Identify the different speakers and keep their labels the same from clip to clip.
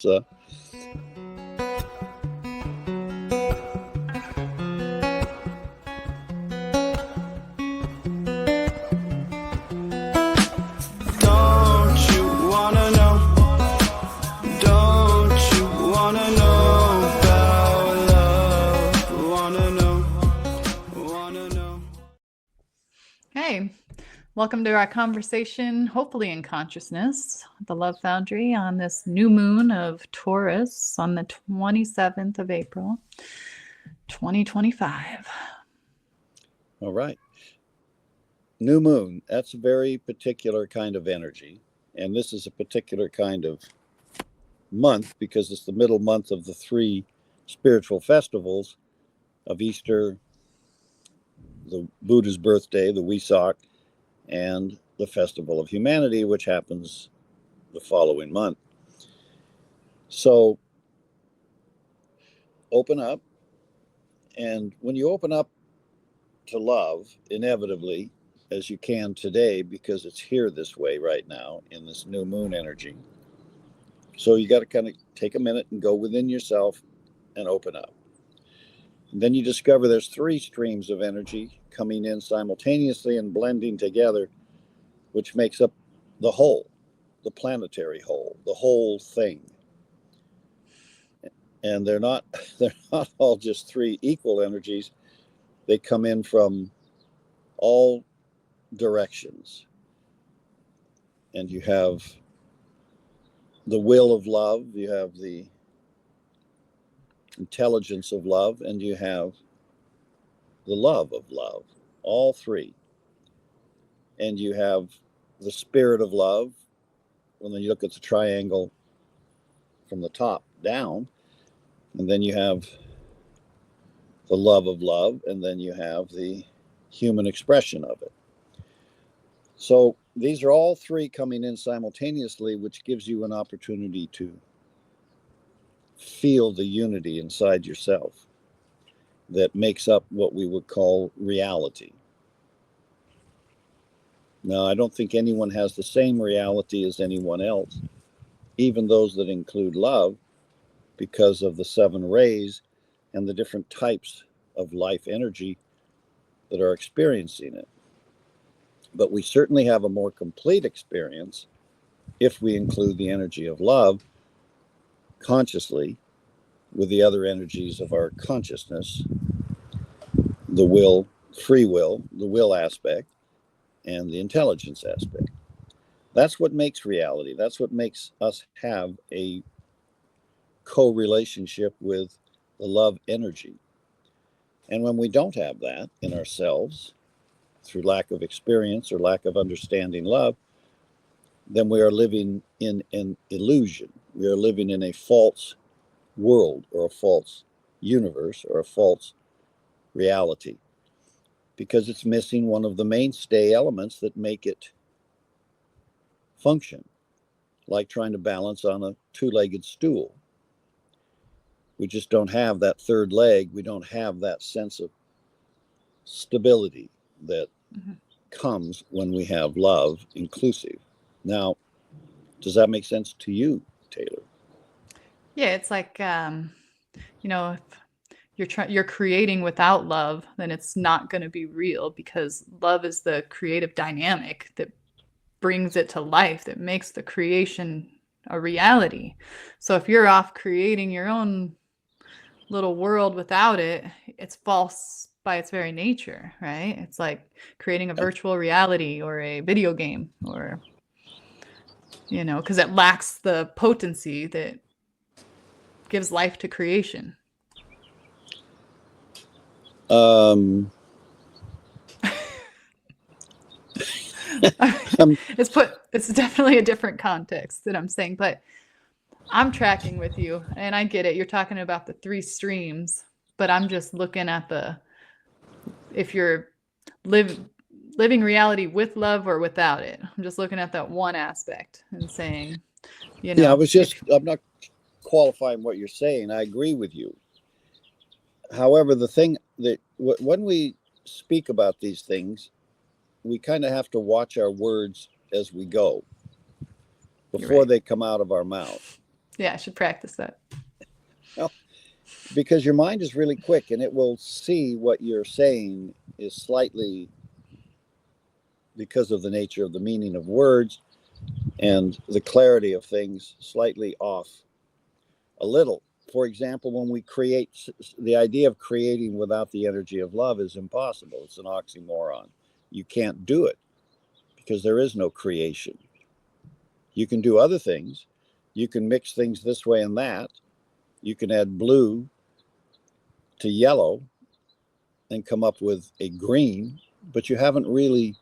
Speaker 1: uh,
Speaker 2: Don't you wanna know? Don't you wanna know about love? Wanna know?
Speaker 3: Hey, welcome to our conversation, hopefully in consciousness, the Love Foundry on this new moon of Taurus on the 27th of April, 2025.
Speaker 1: all right. New moon, that's a very particular kind of energy. And this is a particular kind of month because it's the middle month of the three spiritual festivals of Easter, the Buddha's birthday, the Wesak, and the Festival of Humanity, which happens the following month. So open up. And when you open up to love, inevitably, as you can today, because it's here this way right now in this new moon energy. So you got to kind of take a minute and go within yourself and open up. And then you discover there's three streams of energy coming in simultaneously and blending together, which makes up the whole, the planetary whole, the whole thing. And they're not all just three equal energies. They come in from all directions. And you have the will of love, you have the intelligence of love, and you have the love of love, all three. And you have the spirit of love. When you look at the triangle from the top down, and then you have the love of love, and then you have the human expression of it. So these are all three coming in simultaneously, which gives you an opportunity to feel the unity inside yourself that makes up what we would call reality. Now, I don't think anyone has the same reality as anyone else, even those that include love, because of the seven rays and the different types of life energy that are experiencing it. But we certainly have a more complete experience if we include the energy of love consciously with the other energies of our consciousness, the will, free will, the will aspect, and the intelligence aspect. That's what makes reality. That's what makes us have a co-relationship with the love energy. And when we don't have that in ourselves, through lack of experience or lack of understanding love, then we are living in an illusion. We are living in a false world or a false universe or a false reality, because it's missing one of the mainstay elements that make it function, like trying to balance on a two-legged stool. We just don't have that third leg. We don't have that sense of stability that comes when we have love inclusive. Now, does that make sense to you, Taylor?
Speaker 3: Yeah, it's like, if you're creating without love, then it's not going to be real, because love is the creative dynamic that brings it to life, that makes the creation a reality. So if you're off creating your own little world without it, it's false by its very nature, right? It's like creating a virtual reality or a video game, or, because it lacks the potency that gives life to creation. It's definitely a different context that I'm saying, but I'm tracking with you, and I get it. You're talking about the three streams, but I'm just looking at if you're living reality with love or without it. I'm just looking at that one aspect and saying,
Speaker 1: Yeah, I'm not qualifying what you're saying. I agree with you. However, the thing that when we speak about these things, we kind of have to watch our words as we go before they come out of our mouth.
Speaker 3: Yeah, I should practice that.
Speaker 1: Well, because your mind is really quick and it will see what you're saying is slightly, because of the nature of the meaning of words and the clarity of things, slightly off a little. For example, when we create, the idea of creating without the energy of love is impossible. It's an oxymoron. You can't do it because there is no creation. You can do other things. You can mix things this way and that. You can add blue to yellow and come up with a green, but you haven't really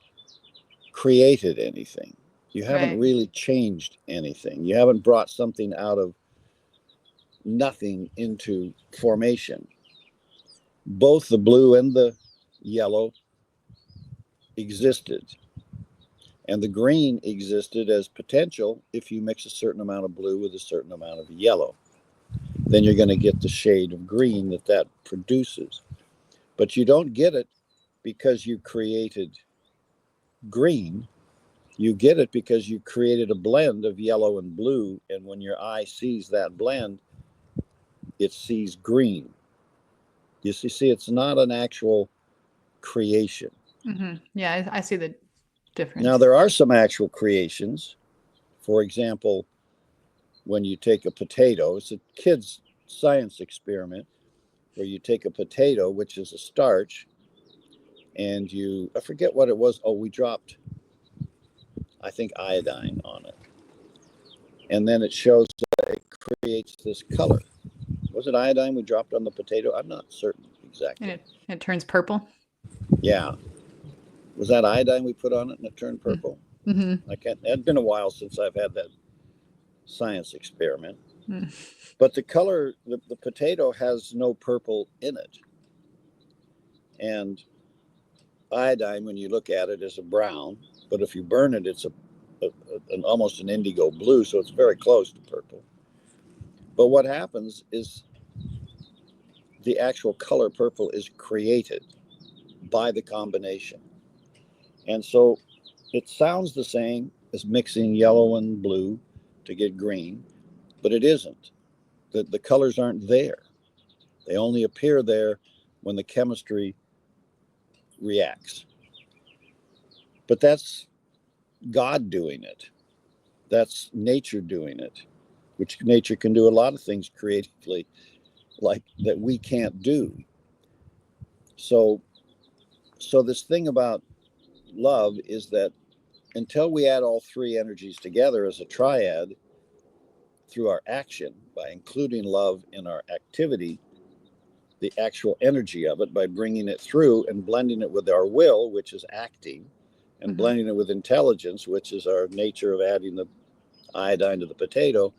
Speaker 1: created anything. You haven't
Speaker 3: Right.
Speaker 1: really changed anything. You haven't brought something out of nothing into formation. Both the blue and the yellow existed, and the green existed as potential. If you mix a certain amount of blue with a certain amount of yellow, then you're going to get the shade of green that produces. But you don't get it because you created green. You get it because you created a blend of yellow and blue, and when your eye sees that blend, it sees green. You see, it's not an actual creation.
Speaker 3: Yeah, I see the difference.
Speaker 1: Now, there are some actual creations. For example, when you take a potato, it's a kid's science experiment where you take a potato, which is a starch, and I forget what it was. Oh, we dropped, I think, iodine on it. And then it shows that it creates this color. Was it iodine we dropped on the potato? I'm not certain exactly.
Speaker 3: And it turns purple.
Speaker 1: Yeah. Was that iodine we put on it and it turned purple?
Speaker 3: Mm-hmm.
Speaker 1: It's been a while since I've had that science experiment.
Speaker 3: Mm.
Speaker 1: But the color, the potato has no purple in it. And iodine, when you look at it, is a brown. But if you burn it, it's almost an indigo blue. So it's very close to purple. But what happens is the actual color purple is created by the combination. And so it sounds the same as mixing yellow and blue to get green, but it isn't. The colors aren't there. They only appear there when the chemistry reacts. But that's God doing it. That's nature doing it, which nature can do a lot of things creatively, like that we can't do. So this thing about love is that until we add all three energies together as a triad through our action, by including love in our activity, the actual energy of it, by bringing it through and blending it with our will, which is acting, and blending it with intelligence, which is our nature of adding the iodine to the potato,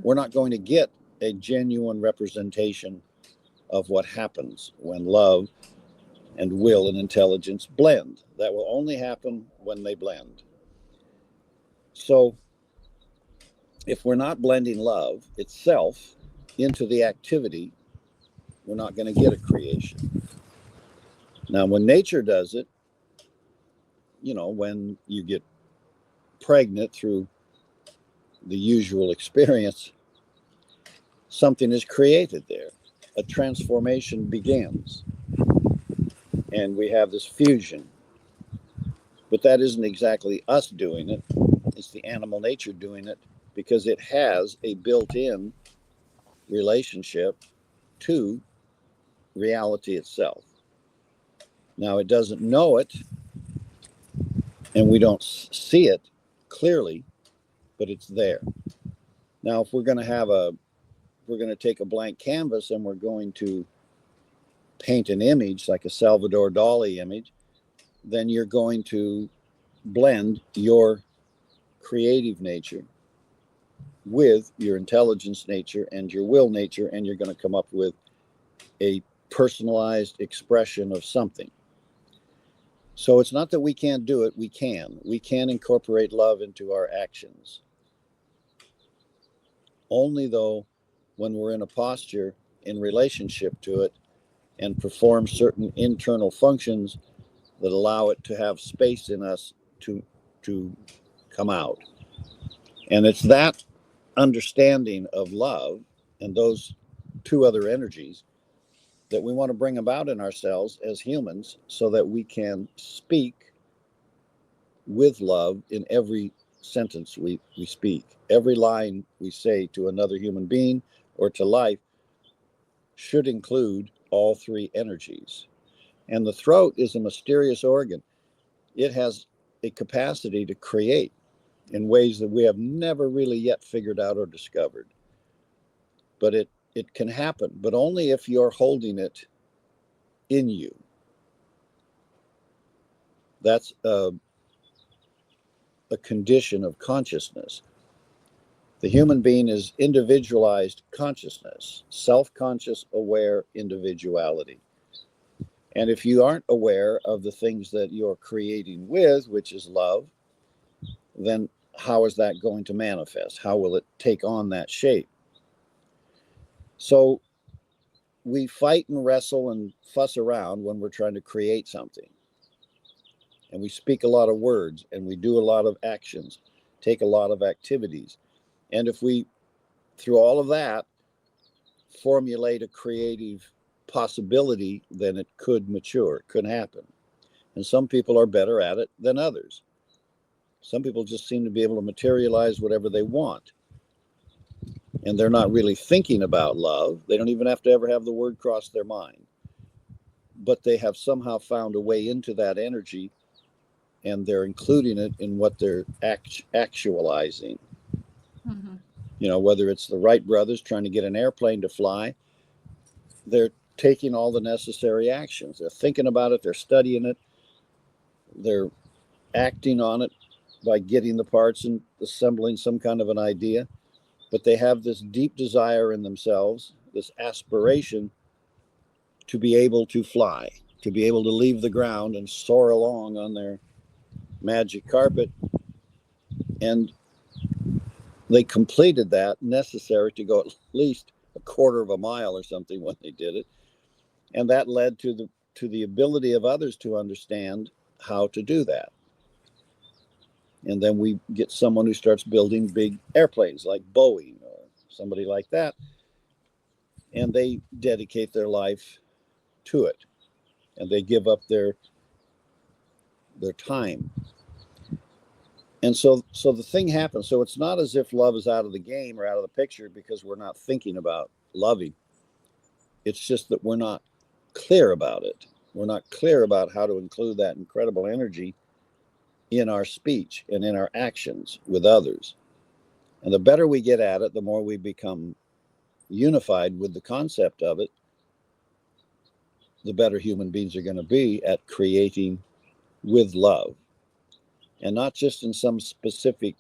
Speaker 1: we're not going to get a genuine representation of what happens when love and will and intelligence blend. That will only happen when they blend. So if we're not blending love itself into the activity, we're not going to get a creation. Now, when nature does it, when you get pregnant through the usual experience, something is created there. A transformation begins. And we have this fusion. But that isn't exactly us doing it. It's the animal nature doing it because it has a built-in relationship to reality itself. Now, it doesn't know it, and we don't see it clearly, but it's there. Now, if we're going to take a blank canvas and we're going to paint an image like a Salvador Dali image, then you're going to blend your creative nature with your intelligence nature and your will nature, and you're going to come up with a personalized expression of something. So it's not that we can't do it. We can incorporate love into our actions. Only though when we're in a posture in relationship to it and perform certain internal functions that allow it to have space in us to come out. And it's that understanding of love and those two other energies that we want to bring about in ourselves as humans so that we can speak with love in every sentence we speak. Every line we say to another human being or to life should include all three energies. And the throat is a mysterious organ. It has a capacity to create in ways that we have never really yet figured out or discovered. But it can happen, but only if you're holding it in you. That's a condition of consciousness. The human being is individualized consciousness, self-conscious, aware individuality. And if you aren't aware of the things that you're creating with, which is love, then how is that going to manifest? How will it take on that shape? So we fight and wrestle and fuss around when we're trying to create something. And we speak a lot of words and we do a lot of actions, take a lot of activities. And if we, through all of that, formulate a creative possibility, then it could mature, it could happen. And some people are better at it than others. Some people just seem to be able to materialize whatever they want. And they're not really thinking about love. They don't even have to ever have the word cross their mind. But they have somehow found a way into that energy, and they're including it in what they're actualizing.
Speaker 3: Mm-hmm.
Speaker 1: You know, whether it's the Wright brothers trying to get an airplane to fly, they're taking all the necessary actions. They're thinking about it, they're studying it, they're acting on it by getting the parts and assembling some kind of an idea. But they have this deep desire in themselves, this aspiration to be able to fly, to be able to leave the ground and soar along on their magic carpet. And they completed that necessary to go at least a quarter of a mile or something when they did it. And that led to the ability of others to understand how to do that. And then we get someone who starts building big airplanes like Boeing or somebody like that. And they dedicate their life to it. And they give up their time. And so the thing happens. So it's not as if love is out of the game or out of the picture because we're not thinking about loving. It's just that we're not clear about it. We're not clear about how to include that incredible energy in our speech and in our actions with others. And the better we get at it, the more we become unified with the concept of it, the better human beings are going to be at creating with love. And not just in some specific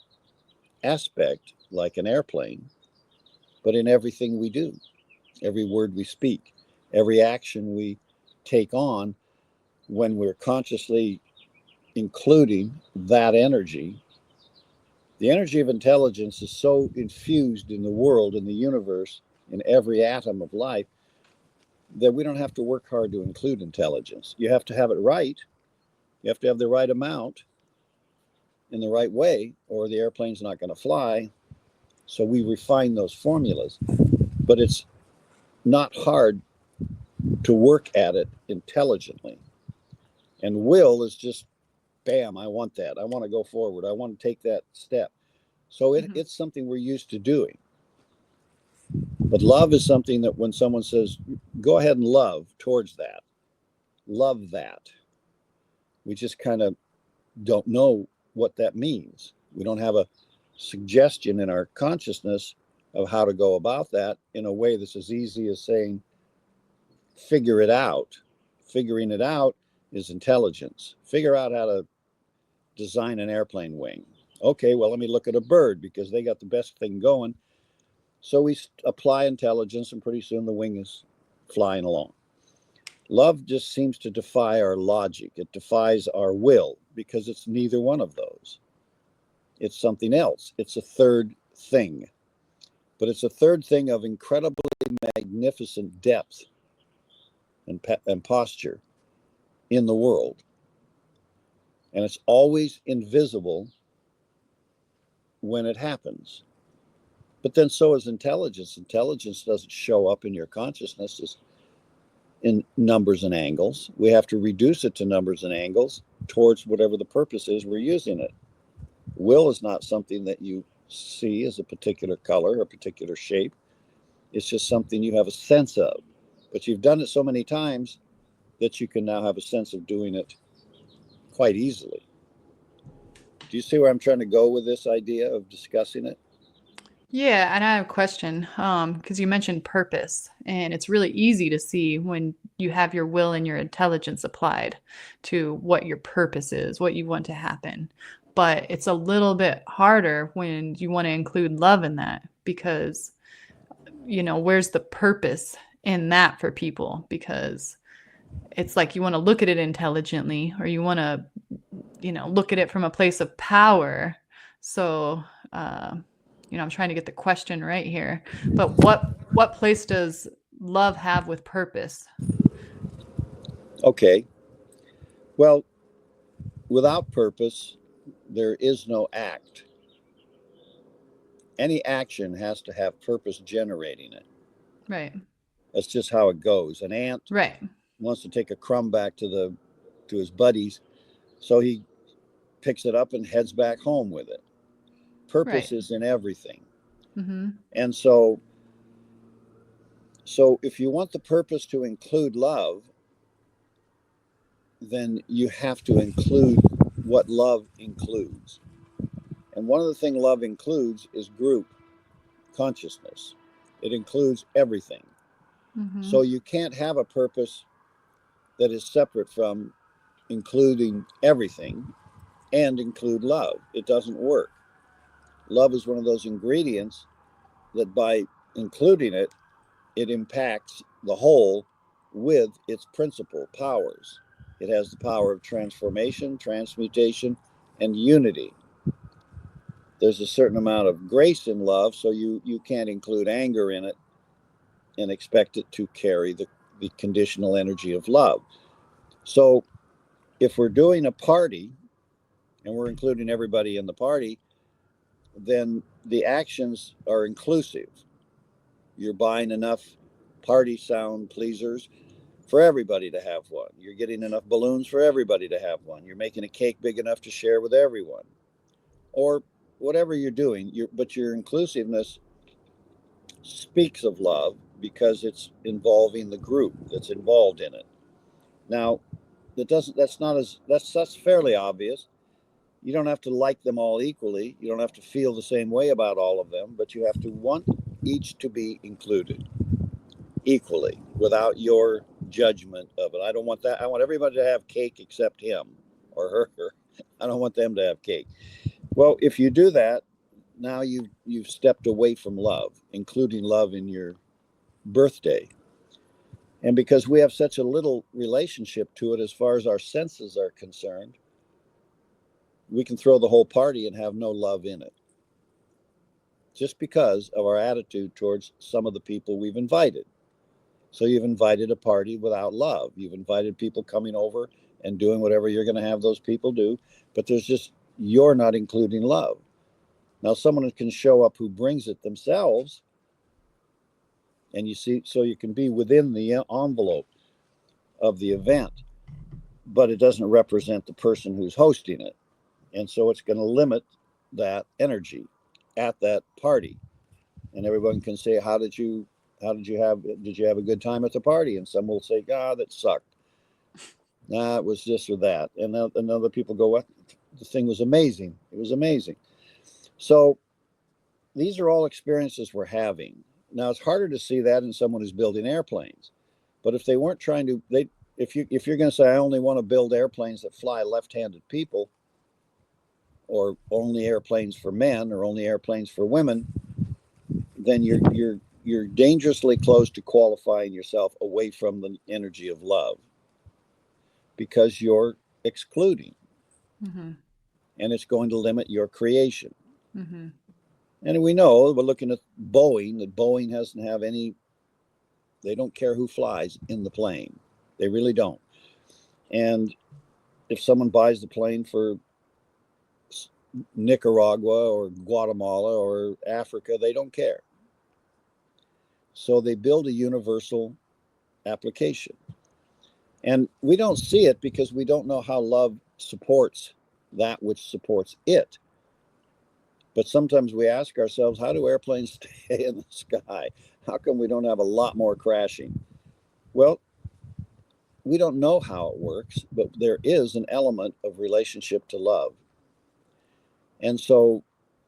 Speaker 1: aspect like an airplane, but in everything we do, every word we speak, every action we take on when we're consciously including that energy. The energy of intelligence is so infused in the world, in the universe, in every atom of life, that we don't have to work hard to include intelligence. You have to have it right. You have to have the right amount in the right way, or the airplane's not going to fly. So we refine those formulas. But it's not hard to work at it intelligently. And will is just, bam, I want that. I want to go forward. I want to take that step. So it's something we're used to doing. But love is something that when someone says, go ahead and love towards that, love that, we just kind of don't know what that means. We don't have a suggestion in our consciousness of how to go about that in a way that's as easy as saying, figure it out. Figuring it out is intelligence. Figure out how to design an airplane wing. Okay, well, let me look at a bird because they got the best thing going. So we apply intelligence, and pretty soon the wing is flying along. Love just seems to defy our logic. It defies our will because it's neither one of those. It's something else. It's a third thing. But it's a third thing of incredibly magnificent depth and posture in the world. And it's always invisible when it happens. But then so is intelligence. Intelligence doesn't show up in your consciousness as in numbers and angles. We have to reduce it to numbers and angles towards whatever the purpose is we're using it. Will is not something that you see as a particular color or a particular shape. It's just something you have a sense of. But you've done it so many times that you can now have a sense of doing it quite easily. Do you see where I'm trying to go with this idea of discussing it?
Speaker 3: Yeah, and I have a question, because you mentioned purpose, and it's really easy to see when you have your will and your intelligence applied to what your purpose is, what you want to happen. But it's a little bit harder when you want to include love in that, because, where's the purpose in that for people? Because it's like you want to look at it intelligently, or you want to, look at it from a place of power. So, I'm trying to get the question right here, but what place does love have with purpose?
Speaker 1: Okay. Well, without purpose, there is no act. Any action has to have purpose generating it.
Speaker 3: Right.
Speaker 1: That's just how it goes. An ant
Speaker 3: Right.
Speaker 1: wants to take a crumb back to his buddies, so he picks it up and heads back home with it. Purpose
Speaker 3: Right.
Speaker 1: is in everything.
Speaker 3: Mm-hmm.
Speaker 1: And so if you want the purpose to include love, then you have to include what love includes. And one of the things love includes is group consciousness. It includes everything.
Speaker 3: Mm-hmm.
Speaker 1: So you can't have a purpose that is separate from including everything and include love. It doesn't work. Love is one of those ingredients that by including it, it impacts the whole with its principal powers. It has the power of transformation, transmutation, and unity. There's a certain amount of grace in love, so you can't include anger in it and expect it to carry the conditional energy of love. So if we're doing a party and we're including everybody in the party, then the actions are inclusive. You're buying enough party sound pleasers for everybody to have one. You're getting enough balloons for everybody to have one. You're making a cake big enough to share with everyone. Or whatever you're doing, but your inclusiveness speaks of love because it's involving the group that's involved in it. Now, that's fairly obvious. You don't have to like them all equally. You don't have to feel the same way about all of them, but you have to want each to be included equally without your judgment of it. I don't want that. I want everybody to have cake except him or her. I don't want them to have cake. Well, if you do that, now you've stepped away from love, including love in your birthday. And because we have such a little relationship to it as far as our senses are concerned, we can throw the whole party and have no love in it. Just because of our attitude towards some of the people we've invited. So you've invited a party without love. You've invited people coming over and doing whatever you're going to have those people do, but you're not including love. Now, someone can show up who brings it themselves, and you see, so you can be within the envelope of the event, but it doesn't represent the person who's hosting it. And so it's going to limit that energy at that party. And everyone can say, did you have a good time at the party? And some will say, God, that sucked. Nah, it was this or that. And other people go, what? The thing was amazing. It was amazing. So these are all experiences we're having. Now it's harder to see that in someone who's building airplanes. But if they weren't trying to, if you're going to say, I only want to build airplanes that fly left-handed people, or only airplanes for men, or only airplanes for women, then you're dangerously close to qualifying yourself away from the energy of love, because you're excluding,
Speaker 3: Mm-hmm.
Speaker 1: and it's going to limit your creation.
Speaker 3: Mm-hmm.
Speaker 1: And we know, we're looking at Boeing, that Boeing doesn't have they don't care who flies in the plane. They really don't. And if someone buys the plane for Nicaragua or Guatemala or Africa, they don't care. So they build a universal application. And we don't see it because we don't know how love supports that which supports it. But sometimes we ask ourselves, how do airplanes stay in the sky? How come we don't have a lot more crashing? Well, we don't know how it works, but there is an element of relationship to love. And so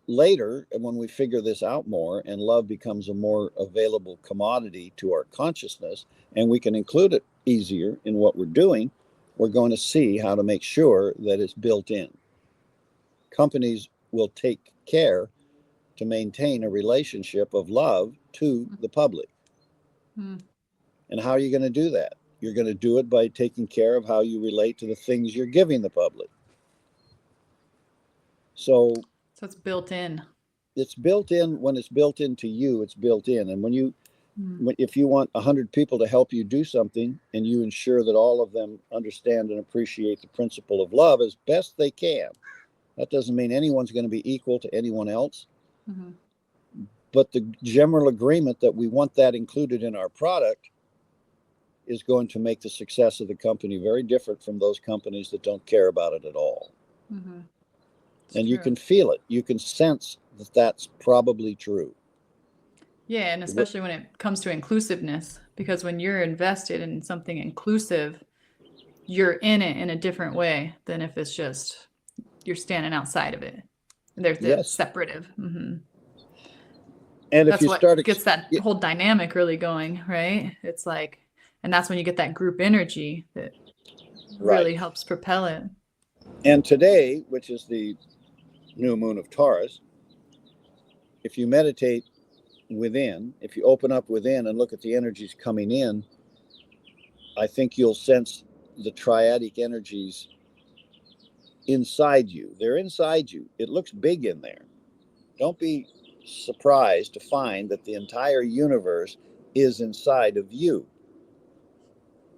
Speaker 1: later, when we figure this out more and love becomes a more available commodity to our consciousness, and we can include it easier in what we're doing, we're going to see how to make sure that it's built in. Companies will take care to maintain a relationship of love to the public.
Speaker 3: Mm.
Speaker 1: And how are you going to do that? You're going to do it by taking care of how you relate to the things you're giving the public. So
Speaker 3: it's built in.
Speaker 1: It's built in. When it's built into you, it's built in. And if you want 100 people to help you do something, and you ensure that all of them understand and appreciate the principle of love as best they can, that doesn't mean anyone's going to be equal to anyone else.
Speaker 3: Mm-hmm.
Speaker 1: But the general agreement that we want that included in our product is going to make the success of the company very different from those companies that don't care about it at all.
Speaker 3: Mm-hmm.
Speaker 1: And true. You can feel it. You can sense that that's probably true.
Speaker 3: Yeah, and especially when it comes to inclusiveness, because when you're invested in something inclusive, you're in it in a different way than if it's just you're standing outside of it. There's the separative. Mm-hmm.
Speaker 1: And
Speaker 3: that's
Speaker 1: if you
Speaker 3: what gets that whole dynamic really going, right? It's like, and that's when you get that group energy that really helps propel it.
Speaker 1: And today, which is the new moon of Taurus, if you meditate within, if you open up within and look at the energies coming in, I think you'll sense the triadic energies inside you. They're inside you. It looks big in there. Don't be surprised to find that the entire universe is inside of you.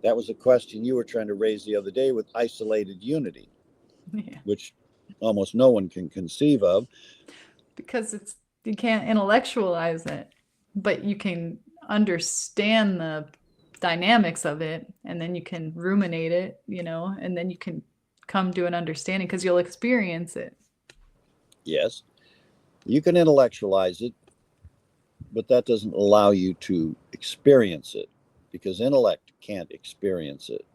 Speaker 1: That was a question you were trying to raise the other day with isolated unity, which almost no one can conceive of.
Speaker 3: Because you can't intellectualize it, but you can understand the dynamics of it, and then you can ruminate it, and then you can come to an understanding because you'll experience it.
Speaker 1: Yes, you can intellectualize it, but that doesn't allow you to experience it, because intellect can't experience it.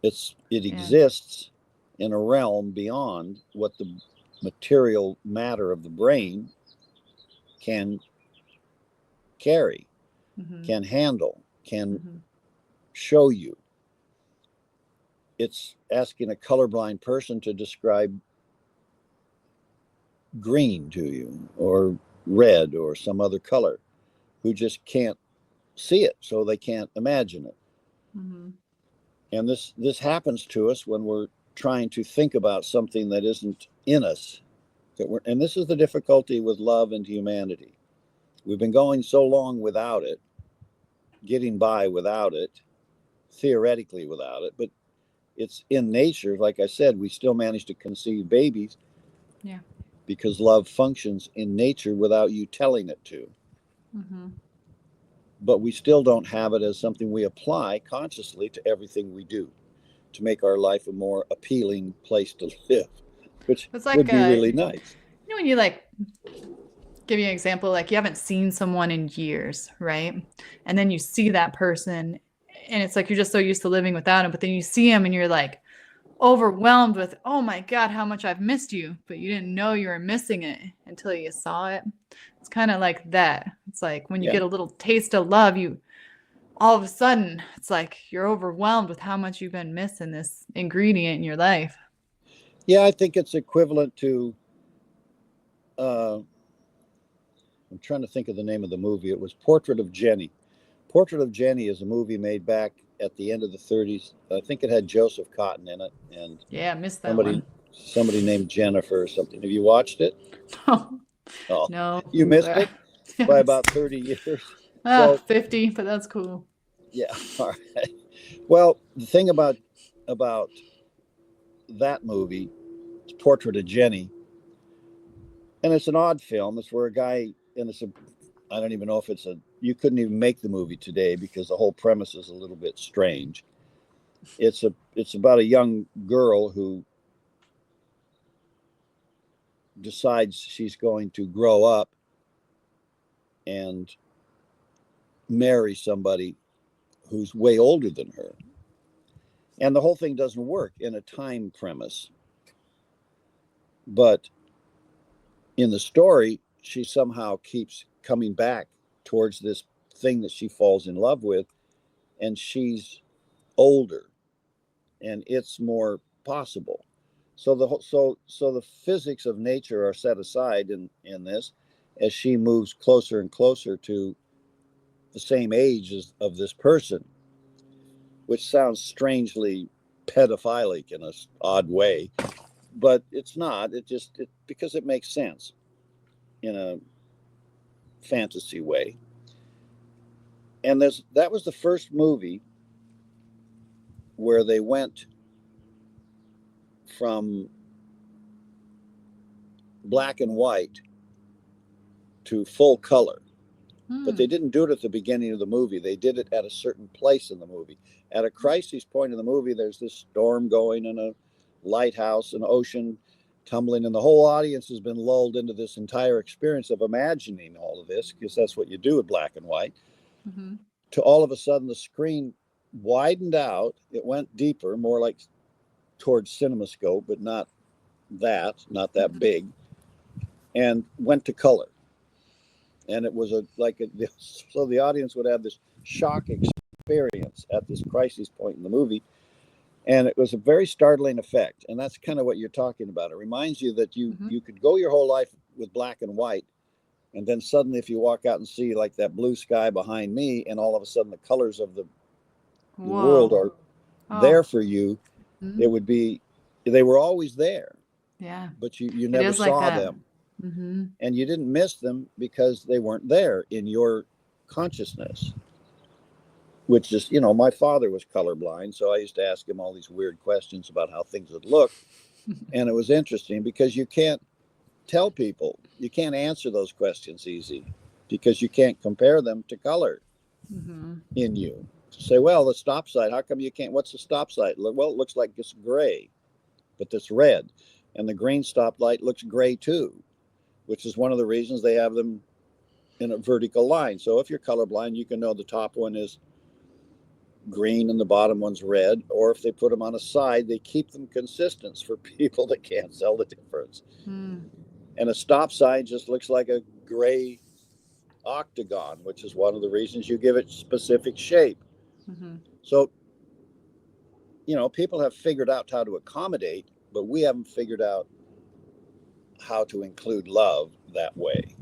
Speaker 1: It exists in a realm beyond what the material matter of the brain can carry, can handle, can show you. It's asking a colorblind person to describe green to you, or red, or some other color, who just can't see it, so they can't imagine it. And this happens to us when we're trying to think about something that isn't in us. And this is the difficulty with love and humanity. We've been going so long without it, getting by without it, theoretically without it, but it's in nature. Like I said, we still manage to conceive babies.
Speaker 3: Yeah.
Speaker 1: Because love functions in nature without you telling it to. But we still don't have it as something we apply consciously to everything we do to make our life a more appealing place to live, which would be really nice.
Speaker 3: When you give you an example, you haven't seen someone in years, right? And then you see that person, and it's like you're just so used to living without him, but then you see him and you're overwhelmed with, oh my God, how much I've missed you, but you didn't know you were missing it until you saw it. It's kind of like that. It's like when you get a little taste of love, all of a sudden, it's like you're overwhelmed with how much you've been missing this ingredient in your life.
Speaker 1: Yeah, I think it's equivalent to, I'm trying to think of the name of the movie. It was Portrait of Jenny. Portrait of Jenny is a movie made back at the end of the 30s. I think it had Joseph Cotton in it, and
Speaker 3: I missed that one.
Speaker 1: Somebody named Jennifer or something. Have you watched it?
Speaker 3: Oh, no.
Speaker 1: You missed it by about 30 years.
Speaker 3: 50, but that's cool.
Speaker 1: Yeah. All right. Well, the thing about that movie, it's Portrait of Jenny, and it's an odd film. It's where a guy, and it's a I don't even know if you couldn't even make the movie today because the whole premise is a little bit strange. It's about a young girl who decides she's going to grow up and marry somebody who's way older than her. And the whole thing doesn't work in a time premise. But in the story, she somehow keeps coming back towards this thing that she falls in love with, and she's older and it's more possible. So the physics of nature are set aside in this as she moves closer and closer to the same age of this person, which sounds strangely pedophilic in an odd way, but it's not. Because it makes sense in a fantasy way. And that was the first movie where they went from black and white to full color. But they didn't do it at the beginning of the movie. They did it at a certain place in the movie. At a crisis point in the movie, there's this storm going in a lighthouse, an ocean tumbling, and the whole audience has been lulled into this entire experience of imagining all of this, because that's what you do with black and white. Mm-hmm. To all of a sudden, the screen widened out. It went deeper, more like towards CinemaScope, but not that big, and went to color. And it was so the audience would have this shock experience at this crisis point in the movie. And it was a very startling effect. And that's kind of what you're talking about. It reminds you that you could go your whole life with black and white. And then suddenly, if you walk out and see like that blue sky behind me, and all of a sudden the colors of the world are there for you, it would be, they were always there.
Speaker 3: Yeah.
Speaker 1: But you never saw them. Mm-hmm. And you didn't miss them because they weren't there in your consciousness, which is, my father was colorblind. So I used to ask him all these weird questions about how things would look. And it was interesting because you can't tell people, you can't answer those questions easy because you can't compare them to color in you. To say, well, the stop sign, how come you can't, what's the stop sign? Well, it looks like it's gray, but it's red. And the green stoplight looks gray too, which is one of the reasons they have them in a vertical line. So if you're colorblind, you can know the top one is green and the bottom one's red. Or if they put them on a side, they keep them consistent for people that can't tell the difference. And a stop sign just looks like a gray octagon, which is one of the reasons you give it specific shape. So, people have figured out how to accommodate, but we haven't figured out how to include love that way.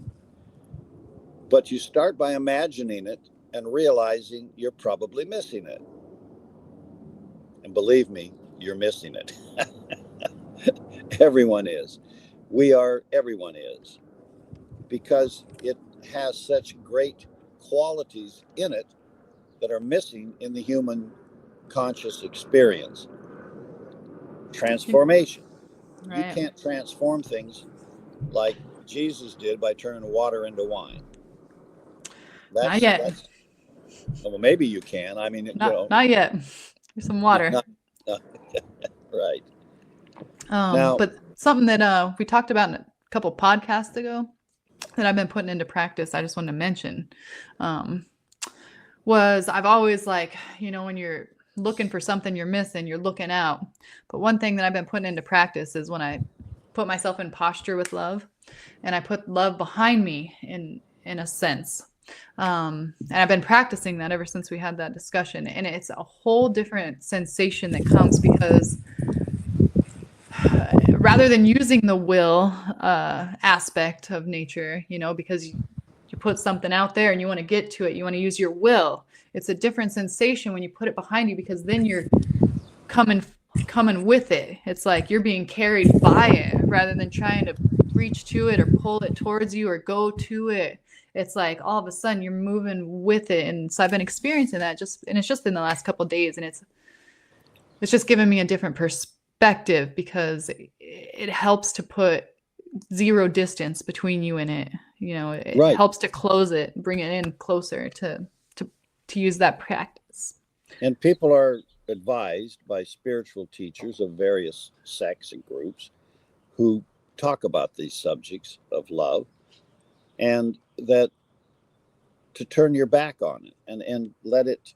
Speaker 1: But you start by imagining it and realizing you're probably missing it. And believe me, you're missing it. Everyone is. Everyone is. Because it has such great qualities in it that are missing in the human conscious experience. Transformation. Right. You can't transform things like Jesus did by turning water into wine.
Speaker 3: Not yet.
Speaker 1: Well, maybe you can. I mean,
Speaker 3: not yet. There's some water.
Speaker 1: Right.
Speaker 3: But something that we talked about a couple podcasts ago that I've been putting into practice, I just wanted to mention, was I've always when you're looking for something you're missing, you're looking out. But one thing that I've been putting into practice is when I put myself in posture with love, and I put love behind me in a sense. And I've been practicing that ever since we had that discussion. And it's a whole different sensation that comes because rather than using the will aspect of nature, because you put something out there and you want to get to it, you want to use your will. It's a different sensation when you put it behind you, because then you're coming with it. It's like you're being carried by it rather than trying to reach to it or pull it towards you or go to it. It's like all of a sudden you're moving with it. And so I've been experiencing that and it's just in the last couple of days, and it's just given me a different perspective because it helps to put zero distance between you and it. It
Speaker 1: Right.
Speaker 3: helps to close it, bring it in closer to use that practice.
Speaker 1: And people are advised by spiritual teachers of various sects and groups who talk about these subjects of love, and that to turn your back on it and let it,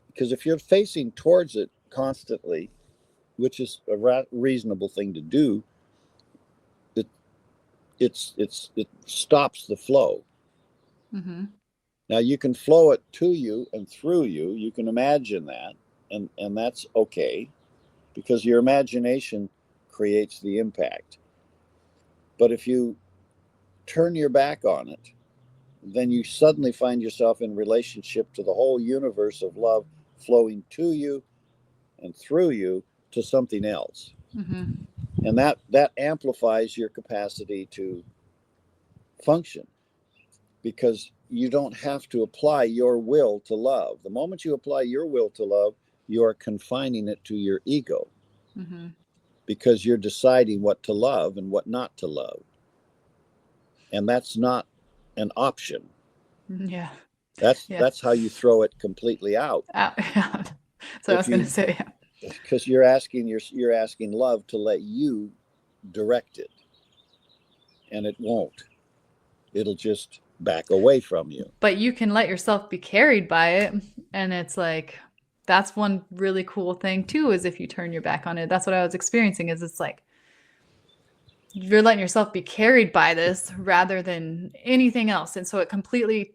Speaker 1: because if you're facing towards it constantly, which is a reasonable thing to do, it stops the flow.
Speaker 3: Mm-hmm.
Speaker 1: Now you can flow it to you and through you. You can imagine that, and that's okay, because your imagination creates the impact. But if you turn your back on it, then you suddenly find yourself in relationship to the whole universe of love flowing to you and through you to something else.
Speaker 3: Mm-hmm.
Speaker 1: And that amplifies your capacity to function, because you don't have to apply your will to love. The moment you apply your will to love, you are confining it to your ego,
Speaker 3: Mm-hmm.
Speaker 1: because you're deciding what to love and what not to love. And that's not an option.
Speaker 3: Yeah.
Speaker 1: That's how you throw it completely out.
Speaker 3: So I was going to say,
Speaker 1: because you're asking love to let you direct it, and it won't. It'll just back away from you.
Speaker 3: But you can let yourself be carried by it, and it's like, that's one really cool thing too, is if you turn your back on it. That's what I was experiencing, is it's like you're letting yourself be carried by this rather than anything else, and so it completely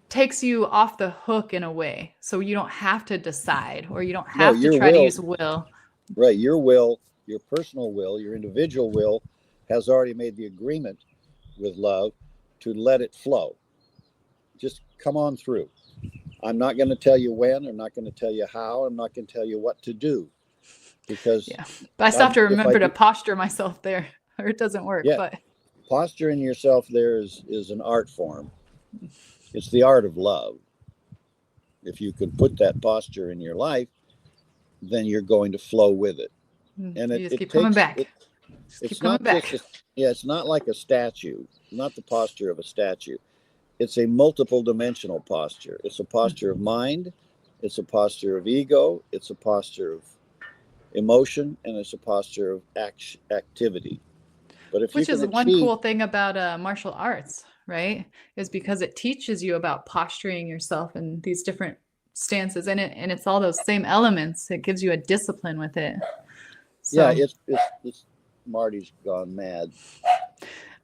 Speaker 3: takes you off the hook in a way, so you don't have to decide, or you don't have to try to use will.
Speaker 1: Right, your will, your personal will, your individual will has already made the agreement with love to let it flow. Just come on through. I'm not going to tell you when. I'm not going to tell you how. I'm not going to tell you what to do, because
Speaker 3: but I still have to remember to posture myself there, or it doesn't work. But
Speaker 1: posturing yourself there is an art form. It's the art of love. If you can put that posture in your life, then you're going to flow with it. And
Speaker 3: you just keep coming back.
Speaker 1: It's not it's not like a statue, not the posture of a statue. It's a multiple dimensional posture. It's a posture of mind. It's a posture of ego. It's a posture of emotion, and it's a posture of activity. But if
Speaker 3: which
Speaker 1: you
Speaker 3: is
Speaker 1: can
Speaker 3: one cool thing about martial arts, right? Is because it teaches you about posturing yourself in these different stances, and it's all those same elements. It gives you a discipline with it.
Speaker 1: So, yeah, it's Marty's gone mad.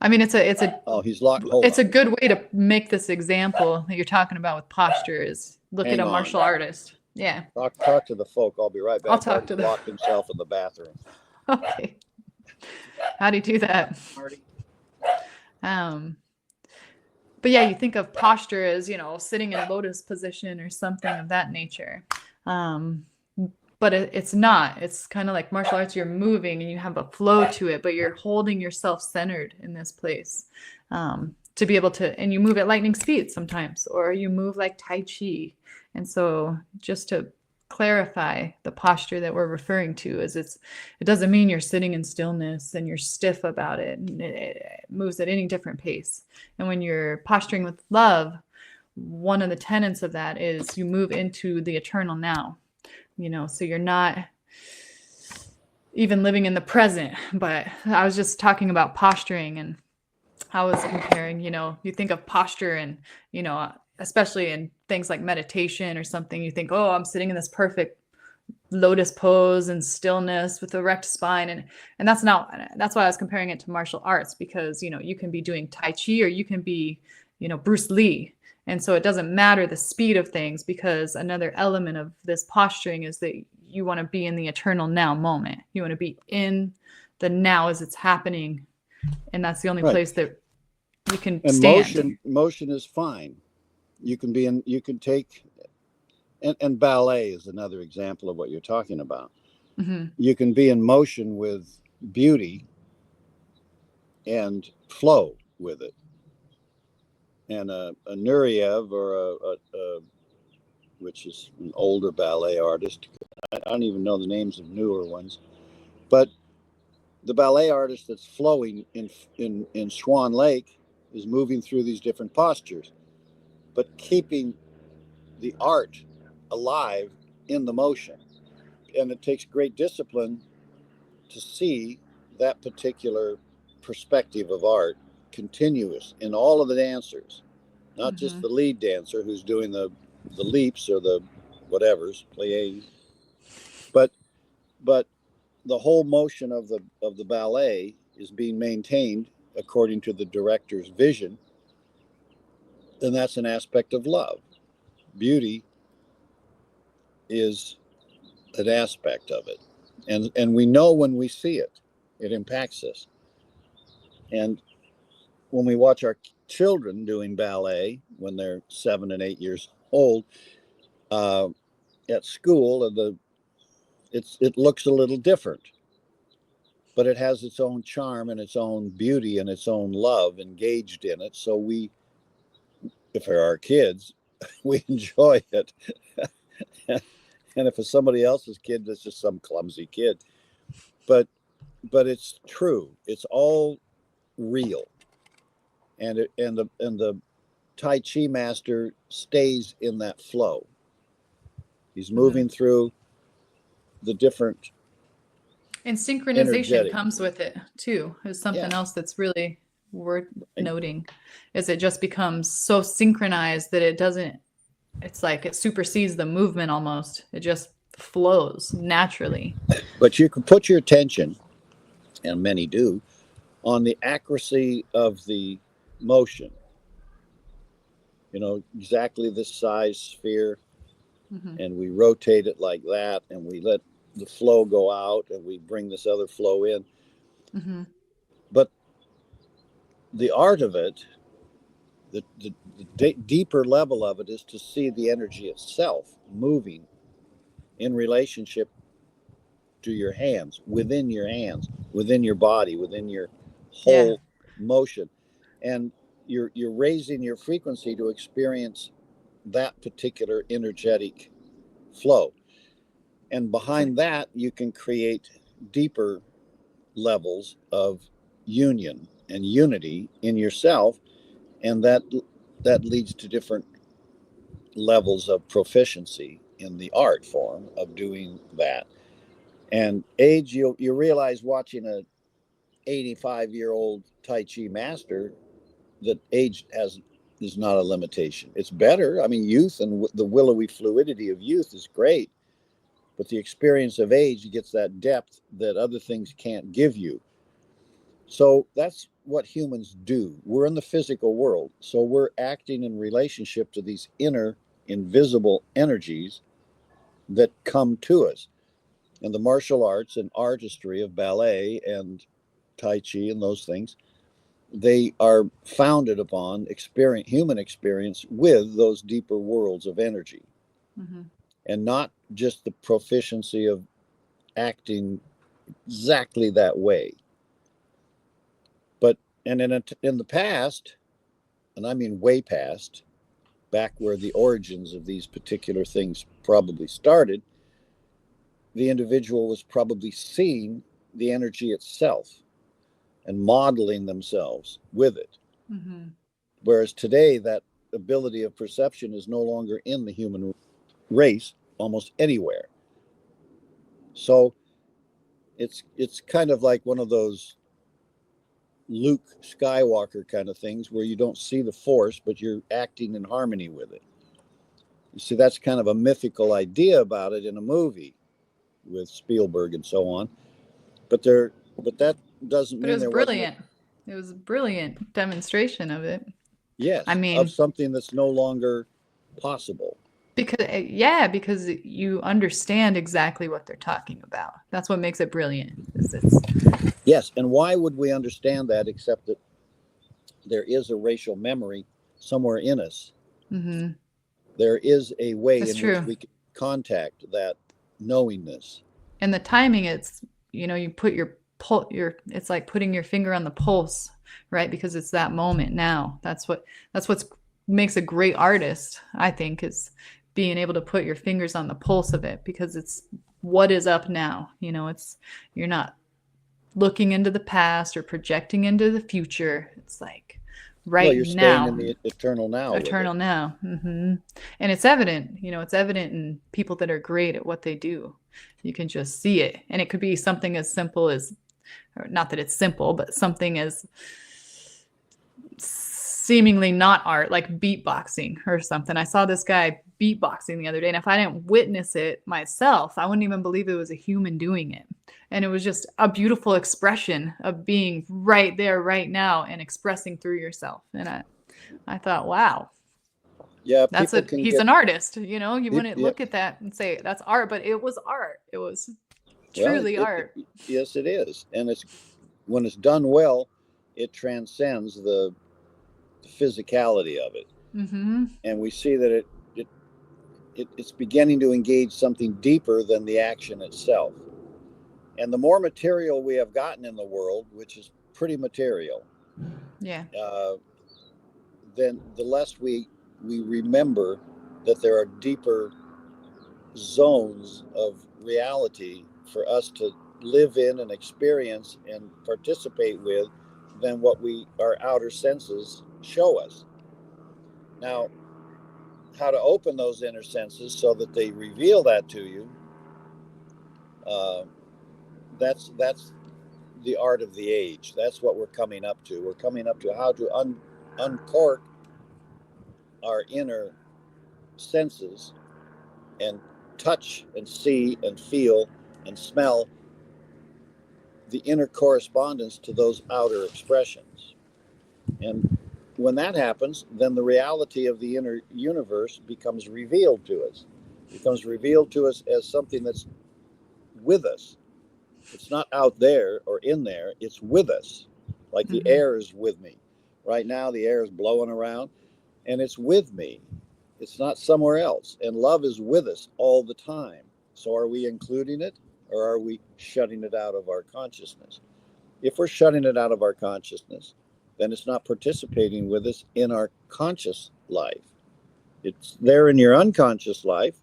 Speaker 3: I mean, it's a
Speaker 1: oh, he's locked.
Speaker 3: It's a good way to make this example that you're talking about with posture, is look at a martial artist. Yeah.
Speaker 1: Talk to the folk. I'll be right back.
Speaker 3: I'll talk to them.
Speaker 1: Locked himself in the bathroom.
Speaker 3: Okay. How do you do that?
Speaker 1: Marty.
Speaker 3: But yeah, you think of posture as, sitting in lotus position or something of that nature. But it's not. It's kind of like martial arts. You're moving and you have a flow to it, but you're holding yourself centered in this place to be able to, and you move at lightning speed sometimes, or you move like Tai Chi. And so just to clarify the posture that we're referring to, is it doesn't mean you're sitting in stillness and you're stiff about it. It moves at any different pace. And when you're posturing with love, one of the tenets of that is you move into the eternal now. So you're not even living in the present. But I was just talking about posturing, and I was comparing, you think of posture and, especially in things like meditation or something, you think, oh, I'm sitting in this perfect lotus pose and stillness with erect spine. And that's why I was comparing it to martial arts, because, you can be doing Tai Chi, or you can be, Bruce Lee. And so it doesn't matter the speed of things, because another element of this posturing is that you want to be in the eternal now moment. You want to be in the now as it's happening. And that's the only place that you can stand.
Speaker 1: Motion is fine. You can take, and ballet is another example of what you're talking about. Mm-hmm. You can be in motion with beauty and flow with it. And a Nureyev, or a which is an older ballet artist, I don't even know the names of newer ones, but the ballet artist that's flowing in Swan Lake is moving through these different postures, but keeping the art alive in the motion. And it takes great discipline to see that particular perspective of art continuous in all of the dancers, not just the lead dancer who's doing the leaps or the whatevers, pliés, but the whole motion of the ballet is being maintained according to the director's vision. And that's an aspect of love. Beauty is an aspect of it. And we know when we see it, it impacts us. And when we watch our children doing ballet when they're 7 and 8 years old at school, and it looks a little different, but it has its own charm and its own beauty and its own love engaged in it. So we, if they're our kids, we enjoy it. And if it's somebody else's kid, that's just some clumsy kid. But it's true. It's all real. And the Tai Chi master stays in that flow. He's moving through the different.
Speaker 3: And synchronization comes with it too. Is something else that's really worth noting. Is it just becomes so synchronized that it doesn't. It's like it supersedes the movement almost. It just flows naturally. But
Speaker 1: you can put your attention, and many do, on the accuracy of the motion. You know, exactly this size sphere, and we rotate it like that, and we let the flow go out, and we bring this other flow in. But the art of it, the deeper level of it, is to see the energy itself moving in relationship to your hands, within your body, within your whole motion. And you're raising your frequency to experience that particular energetic flow. And behind that, you can create deeper levels of union and unity in yourself. And that leads to different levels of proficiency in the art form of doing that. And age, you realize watching a 85-year-old Tai Chi master that age is not a limitation. It's better. I mean, youth and the willowy fluidity of youth is great, but the experience of age gets that depth that other things can't give you. So that's what humans do. We're in the physical world, so we're acting in relationship to these inner invisible energies that come to us. And the martial arts and artistry of ballet and Tai Chi and those things, they are founded upon human experience with those deeper worlds of energy. And not just the proficiency of acting exactly that way. But in the past, and I mean way past, back where the origins of these particular things probably started, the individual was probably seeing the energy itself and modeling themselves with it. Whereas today, that ability of perception is no longer in the human race almost anywhere. So it's kind of like one of those Luke Skywalker kind of things where you don't see the force, but you're acting in harmony with it. You see, that's kind of a mythical idea about it in a movie with Spielberg and so on. But that doesn't mean
Speaker 3: it was brilliant. It was a brilliant demonstration of it.
Speaker 1: Yes, I mean, of something that's no longer possible.
Speaker 3: Because you understand exactly what they're talking about. That's what makes it brilliant.
Speaker 1: Yes, and why would we understand that except that there is a racial memory somewhere in us? There is a way in which we can contact that knowingness.
Speaker 3: And the timing, it's, you put it's like putting your finger on the pulse, right? Because it's that moment now. That's what makes a great artist, I think, is being able to put your fingers on the pulse of it, because it's what is up now. You're not looking into the past or projecting into the future. It's like, right
Speaker 1: Well, you're staying in
Speaker 3: now.
Speaker 1: the eternal now with it.
Speaker 3: Eternal now. And it's evident, it's evident in people that are great at what they do. You can just see it. And it could be something as simple as, or not that it's simple, but something as seemingly not art, like beatboxing or something. I saw this guy beatboxing the other day, and if I didn't witness it myself, I wouldn't even believe it was a human doing it. And it was just a beautiful expression of being right there, right now, and expressing through yourself. And I thought, wow,
Speaker 1: Yeah,
Speaker 3: that's
Speaker 1: people can
Speaker 3: he's
Speaker 1: get,
Speaker 3: an artist. You wouldn't
Speaker 1: yeah,
Speaker 3: look at that and say that's art, but it was art. It was
Speaker 1: well,
Speaker 3: truly art.
Speaker 1: yes, it is. And it's, when it's done well, it transcends the physicality of it.
Speaker 3: Mm-hmm.
Speaker 1: And we see that it's beginning to engage something deeper than the action itself. And the more material we have gotten in the world, which is pretty material,
Speaker 3: Yeah.
Speaker 1: then the less we remember that there are deeper zones of reality for us to live in and experience and participate with than what our outer senses show us. Now, how to open those inner senses so that they reveal that to you, uh, that's the art of the age. That's what we're coming up to. We're coming up to how to uncork our inner senses and touch and see and feel and smell the inner correspondence to those outer expressions. And when that happens, then the reality of the inner universe becomes revealed to us. It becomes revealed to us as something that's with us. It's not out there or in there, it's with us. Like the air is with me. Right now, the air is blowing around and it's with me. It's not somewhere else. And love is with us all the time. So are we including it or are we shutting it out of our consciousness? If we're shutting it out of our consciousness, then it's not participating with us in our conscious life. It's there in your unconscious life.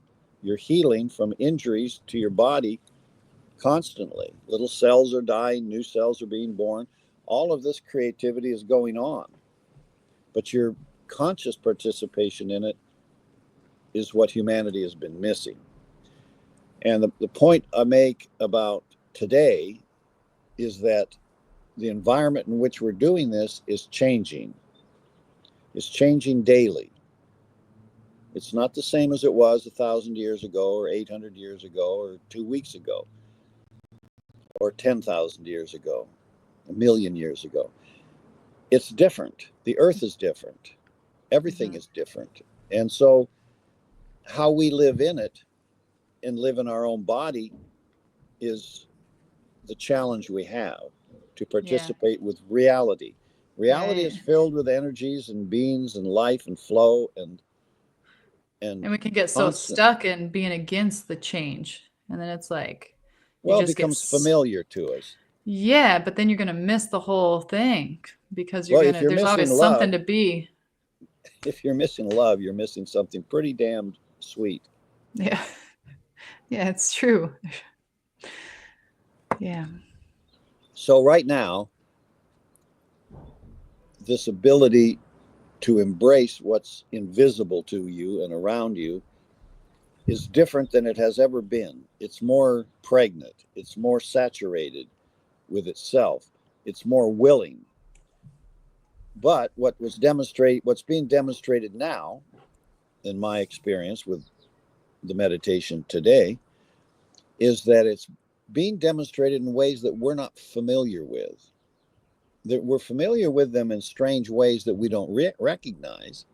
Speaker 1: You're healing from injuries to your body constantly. Little cells are dying, new cells are being born. All of this creativity is going on. But your conscious participation in it is what humanity has been missing. And the point I make about today is that the environment in which we're doing this is changing. It's changing daily. It's not the same as it was 1,000 years ago or 800 years ago or 2 weeks ago or 10,000 years ago, 1,000,000 years ago. It's different. The earth is different. Everything is different. And so how we live in it and live in our own body is the challenge we have to participate with reality. Reality is filled with energies and beings and life and flow and
Speaker 3: we can get so
Speaker 1: constant.
Speaker 3: stuck in being against the change. And then it's like,
Speaker 1: Well, it becomes familiar to us.
Speaker 3: Yeah, but then you're going to miss the whole thing because there's always
Speaker 1: love,
Speaker 3: something to be.
Speaker 1: If you're missing love, you're missing something pretty damn sweet.
Speaker 3: Yeah. Yeah, it's true. Yeah.
Speaker 1: So right now, this ability to embrace what's invisible to you and around you is different than it has ever been. It's more pregnant. It's more saturated with itself. It's more willing. But what's being demonstrated now, in my experience with the meditation today, is that it's being demonstrated in ways that we're not familiar with. That we're familiar with them in strange ways that we don't recognize.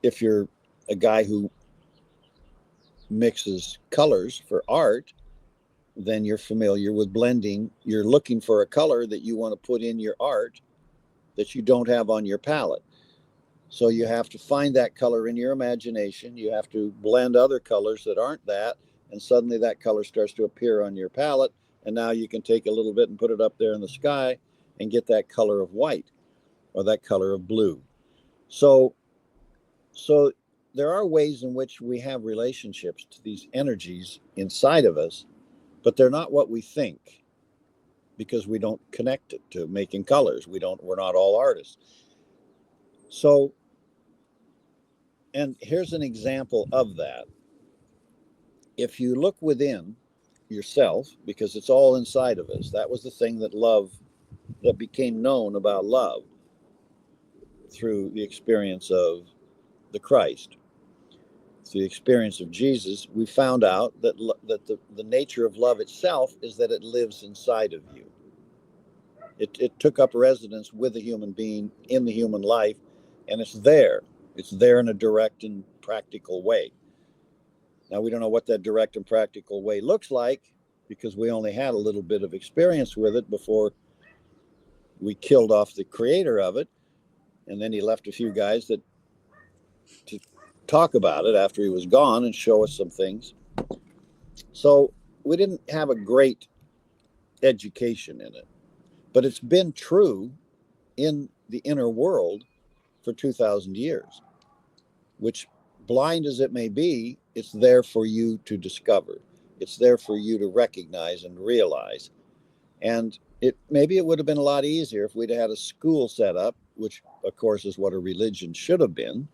Speaker 1: If you're a guy who mixes colors for art, then you're familiar with blending. You're looking for a color that you want to put in your art that you don't have on your palette. So you have to find that color in your imagination. You have to blend other colors that aren't that, and suddenly that color starts to appear on your palette. And now you can take a little bit and put it up there in the sky and get that color of white or that color of blue. So there are ways in which we have relationships to these energies inside of us, but they're not what we think because we don't connect it to making colors. We're not all artists. So, and here's an example of that. If you look within yourself, because it's all inside of us, that was the thing that became known about love through the experience of the Christ, through the experience of Jesus. We found out that the nature of love itself is that it lives inside of you. It took up residence with the human being in the human life, and it's there. It's there in a direct and practical way. Now, we don't know what that direct and practical way looks like because we only had a little bit of experience with it before we killed off the creator of it. And then he left a few guys to talk about it after he was gone and show us some things. So we didn't have a great education in it, but it's been true in the inner world for 2,000 years, which, blind as it may be, it's there for you to discover. It's there for you to recognize and realize. And maybe it would have been a lot easier if we'd had a school set up, which of course is what a religion should have been.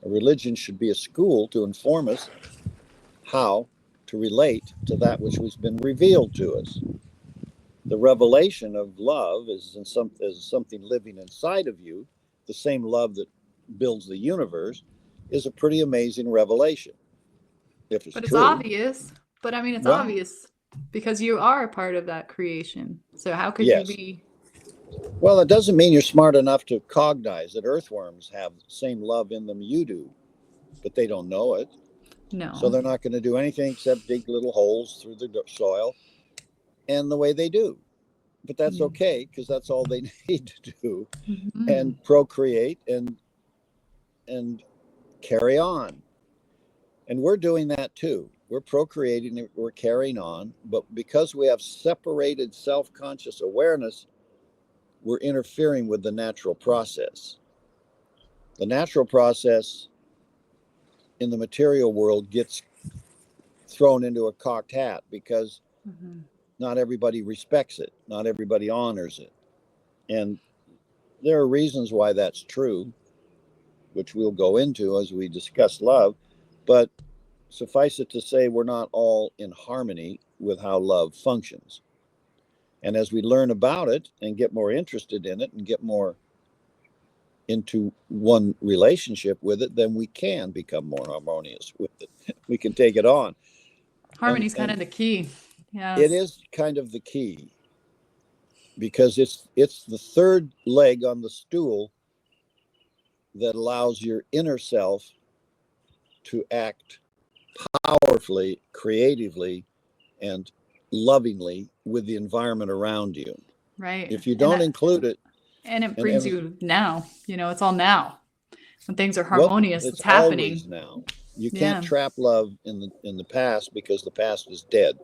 Speaker 1: A religion should be a school to inform us how to relate to that which has been revealed to us. The revelation of love is something living inside of you. The same love that builds the universe is a pretty amazing revelation. If it's
Speaker 3: But it's
Speaker 1: true.
Speaker 3: obvious. But I mean, it's obvious because you are a part of that creation. So how could you be?
Speaker 1: Well, it doesn't mean you're smart enough to cognize that earthworms have the same love in them you do, but they don't know it.
Speaker 3: No.
Speaker 1: So they're not going to do anything except dig little holes through the soil and the way they do. But that's okay, because that's all they need to do, and procreate and carry on. And we're doing that too. We're procreating, we're carrying on, but because we have separated self-conscious awareness, we're interfering with the natural process. The natural process in the material world gets thrown into a cocked hat because not everybody respects it, not everybody honors it. And there are reasons why that's true, which we'll go into as we discuss love, but suffice it to say, we're not all in harmony with how love functions. And as we learn about it and get more interested in it and get more into one relationship with it, then we can become more harmonious with it. We can take it on.
Speaker 3: Harmony's kind of the key. Yeah.
Speaker 1: It is kind of the key because it's the third leg on the stool that allows your inner self to act powerfully, creatively, and lovingly with the environment around you.
Speaker 3: Right.
Speaker 1: If you don't include it.
Speaker 3: And it brings you now, it's all now. When things are harmonious,
Speaker 1: it's
Speaker 3: happening.
Speaker 1: Always now. You can't trap love in the past because the past is dead.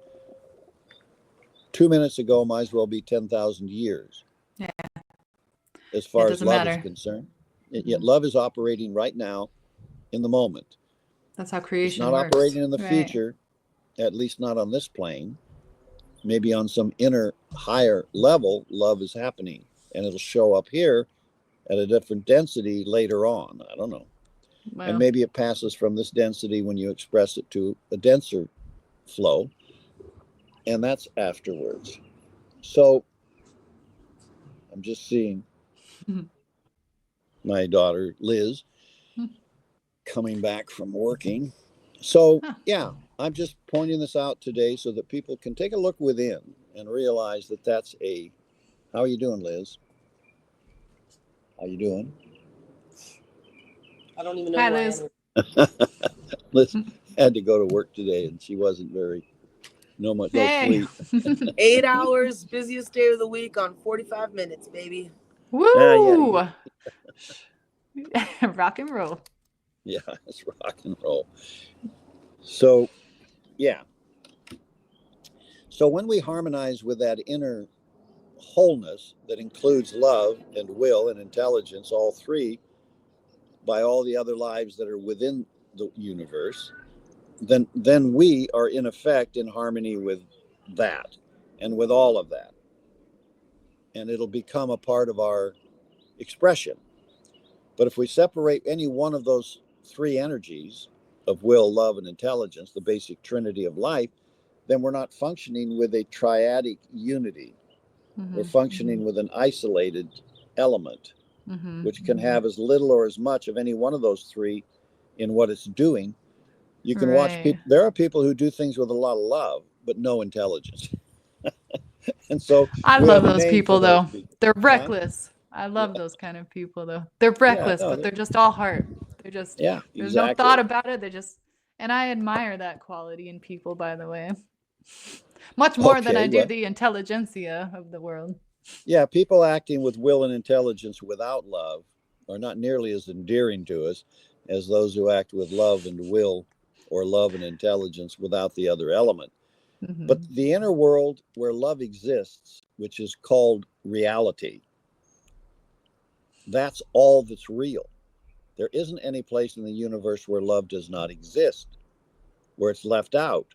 Speaker 1: 2 minutes ago might as well be 10,000 years.
Speaker 3: Yeah.
Speaker 1: As far as love is concerned. Yet love is operating right now in the moment.
Speaker 3: That's how creation works.
Speaker 1: It's not operating in the future, at least not on this plane. Maybe on some inner higher level, love is happening, and it'll show up here at a different density later on. I don't know. Well, and maybe it passes from this density when you express it to a denser flow, and that's afterwards. So I'm just seeing my daughter Liz coming back from working. So I'm just pointing this out today so that people can take a look within and realize that that's how are you doing, Liz? How you doing?
Speaker 4: I don't even know.
Speaker 3: Hi, Liz.
Speaker 1: Liz had to go to work today, and she wasn't no sleep.
Speaker 4: 8 hours, busiest day of the week on 45 minutes, baby.
Speaker 3: Woo! Rock and roll.
Speaker 1: Yeah, it's rock and roll. So, So when we harmonize with that inner wholeness that includes love and will and intelligence, all three, by all the other lives that are within the universe, then we are in effect in harmony with that and with all of that. And it'll become a part of our expression. But if we separate any one of those three energies of will, love, and intelligence, the basic trinity of life, then we're not functioning with a triadic unity. We're functioning with an isolated element, which can have as little or as much of any one of those three in what it's doing. You can watch people. There are people who do things with a lot of love, but no intelligence. And so
Speaker 3: I
Speaker 1: we
Speaker 3: love
Speaker 1: have a
Speaker 3: those
Speaker 1: name
Speaker 3: people
Speaker 1: for those
Speaker 3: though.
Speaker 1: people.
Speaker 3: They're
Speaker 1: Huh?
Speaker 3: reckless. I love
Speaker 1: Yeah.
Speaker 3: those kind of people though. They're
Speaker 1: Yeah,
Speaker 3: reckless,
Speaker 1: no,
Speaker 3: but they're just all heart. They're just
Speaker 1: yeah,
Speaker 3: there's no
Speaker 1: exactly.
Speaker 3: thought about it. They just and I admire that quality in people, by the way. Much more than I
Speaker 1: Okay,
Speaker 3: do
Speaker 1: well,
Speaker 3: the intelligentsia of the world.
Speaker 1: yeah, people acting with will and intelligence without love are not nearly as endearing to us as those who act with love and will, or love and intelligence without the other element. But the inner world where love exists, which is called reality, that's all that's real. There isn't any place in the universe where love does not exist, where it's left out,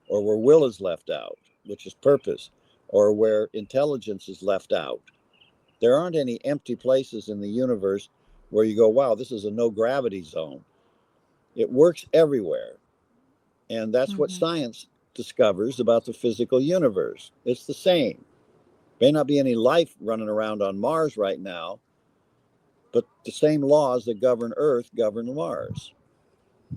Speaker 1: or where will is left out, which is purpose, or where intelligence is left out. There aren't any empty places in the universe where you go, wow, this is a no gravity zone. It works everywhere. And that's what science discovers about the physical universe. It's the same. May not be any life running around on Mars right now, but the same laws that govern Earth govern Mars.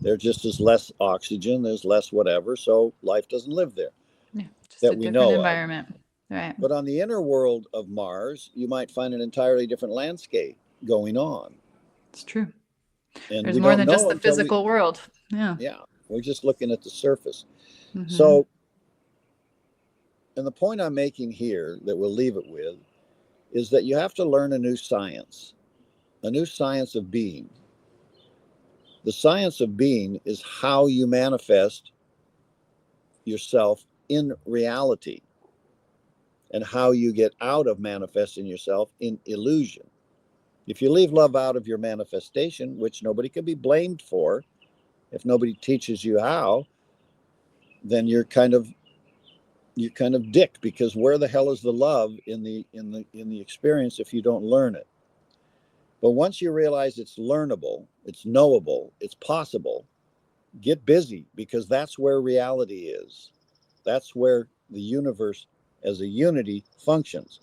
Speaker 1: There's just as less oxygen, there's less whatever, so life doesn't live there
Speaker 3: Yeah, just
Speaker 1: that
Speaker 3: a
Speaker 1: we
Speaker 3: different
Speaker 1: know of.
Speaker 3: environment. Right.
Speaker 1: But on the inner world of Mars, you might find an entirely different landscape going on.
Speaker 3: It's true.
Speaker 1: And
Speaker 3: There's
Speaker 1: we
Speaker 3: more
Speaker 1: don't
Speaker 3: than just
Speaker 1: know
Speaker 3: the
Speaker 1: until
Speaker 3: physical world. Yeah.
Speaker 1: we're just looking at the surface.
Speaker 3: Mm-hmm.
Speaker 1: So, and the point I'm making here that we'll leave it with is that you have to learn a new science of being. The science of being is how you manifest yourself in reality and how you get out of manifesting yourself in illusion. If you leave love out of your manifestation, which nobody can be blamed for, if nobody teaches you how, then you're kind of dick, because where the hell is the love in the experience if you don't learn it? But once you realize it's learnable, it's knowable, it's possible, get busy, because that's where reality is. That's where the universe as a unity functions.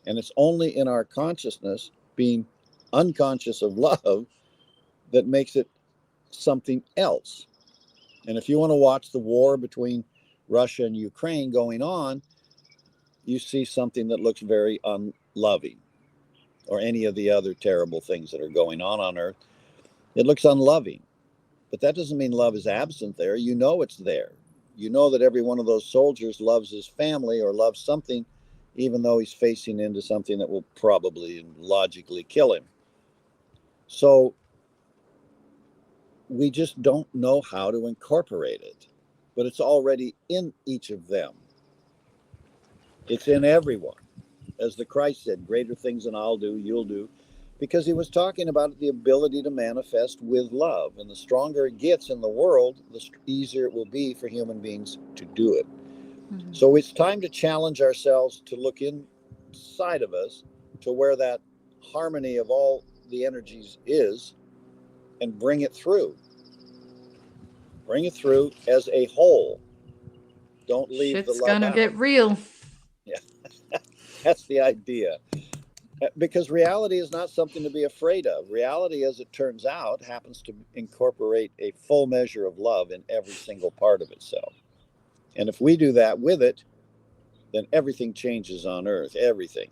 Speaker 1: And it's only in our consciousness being unconscious of love that makes it something else. And if you want to watch the war between Russia and Ukraine going on, you see something that looks very unloving, or any of the other terrible things that are going on Earth. It looks unloving, but that doesn't mean love is absent there. You know it's there. You know that every one of those soldiers loves his family or loves something, even though he's facing into something that will probably and logically kill him. So we just don't know how to incorporate it, but it's already in each of them. It's in everyone. As the Christ said, greater things than I'll do, you'll do, because he was talking about the ability to manifest with love. And the stronger it gets in the world, the easier it will be for human beings to do it. So it's time to challenge ourselves to look inside of us to where that harmony of all the energies is, and bring it through. Bring it through as a whole. Don't leave the
Speaker 3: Shit's
Speaker 1: love
Speaker 3: gonna
Speaker 1: out.
Speaker 3: get real.
Speaker 1: Yeah, that's the idea. Because reality is not something to be afraid of. Reality, as it turns out, happens to incorporate a full measure of love in every single part of itself. And if we do that with it, then everything changes on Earth. Everything.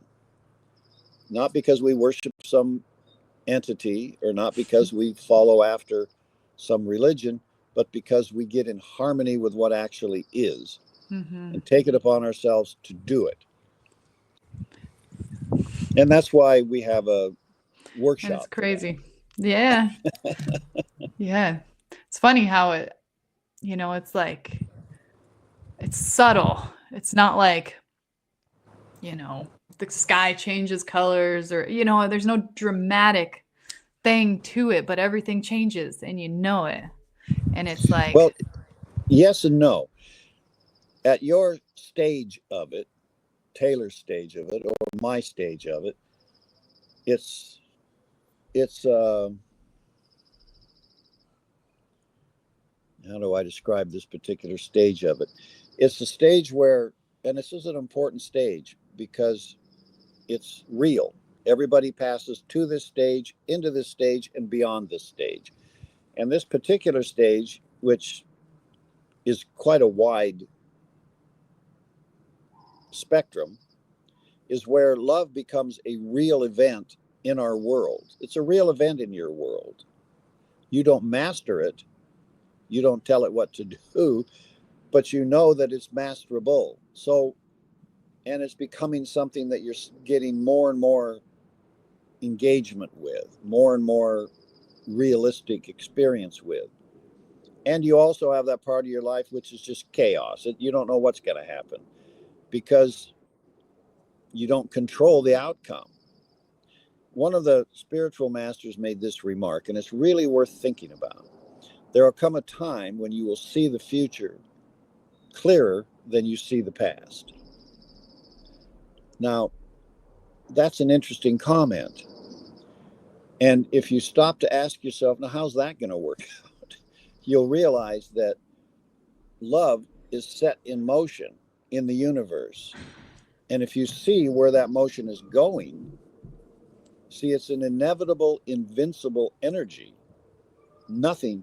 Speaker 1: Not because we worship some entity, or not because we follow after some religion, but because we get in harmony with what actually is, and take it upon ourselves to do it. And that's why we have a workshop.
Speaker 3: And it's crazy. Yeah. Yeah. It's funny how it, it's like, it's subtle. It's not like, the sky changes colors, or, there's no dramatic thing to it, but everything changes and you know it. And it's like,
Speaker 1: well, yes and no. At your stage of it, Taylor's stage of it, or my stage of it, it's it's how do I describe this particular stage of it? It's the stage where, and this is an important stage because it's real. Everybody passes to this stage, into this stage, and beyond this stage. And this particular stage, which is quite a wide spectrum, is where love becomes a real event in our world. It's a real event in your world. You don't master it. You don't tell it what to do, but you know that it's masterable. So, and it's becoming something that you're getting more and more engagement with, more and more realistic experience with. And you also have that part of your life which is just chaos. You don't know what's going to happen because you don't control the outcome. One of the spiritual masters made this remark, and it's really worth thinking about. There will come a time when you will see the future clearer than you see the past. Now, that's an interesting comment. And if you stop to ask yourself, now, how's that going to work out? You'll realize that love is set in motion in the universe. And if you see where that motion is going, see, it's an inevitable, invincible energy. Nothing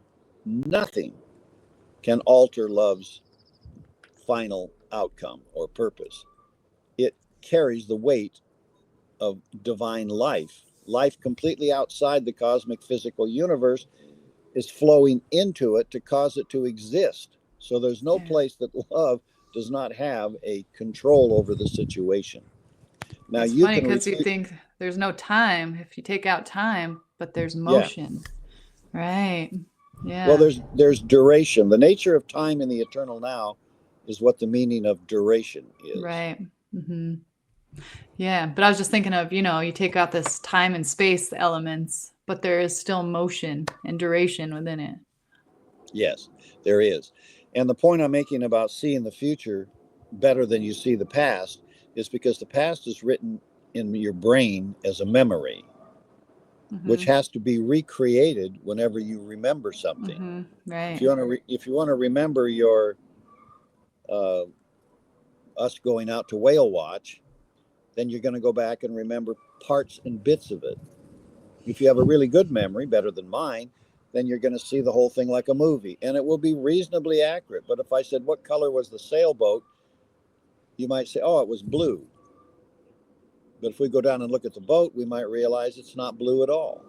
Speaker 1: can alter love's final outcome or purpose. It carries the weight of divine life. Life completely outside the cosmic physical universe is flowing into it to cause it to exist. So there's no place that love does not have a control over the situation. Now
Speaker 3: it's
Speaker 1: you
Speaker 3: funny
Speaker 1: can
Speaker 3: because you think there's no time if you take out time, but there's motion. Yeah. Right. Yeah.
Speaker 1: Well, there's duration. The nature of time in the eternal now is what the meaning of duration is.
Speaker 3: Right. Mm-hmm. Yeah, but I was just thinking of, you take out this time and space elements, but there is still motion and duration within it.
Speaker 1: Yes, there is. And the point I'm making about seeing the future better than you see the past is because the past is written in your brain as a memory, which has to be recreated whenever you remember something.
Speaker 3: Right.
Speaker 1: If you want to remember your us going out to whale watch, then you're going to go back and remember parts and bits of it. If you have a really good memory, better than mine, then you're going to see the whole thing like a movie, and it will be reasonably accurate. But if I said, what color was the sailboat? You might say, oh, it was blue. But if we go down and look at the boat, we might realize it's not blue at all.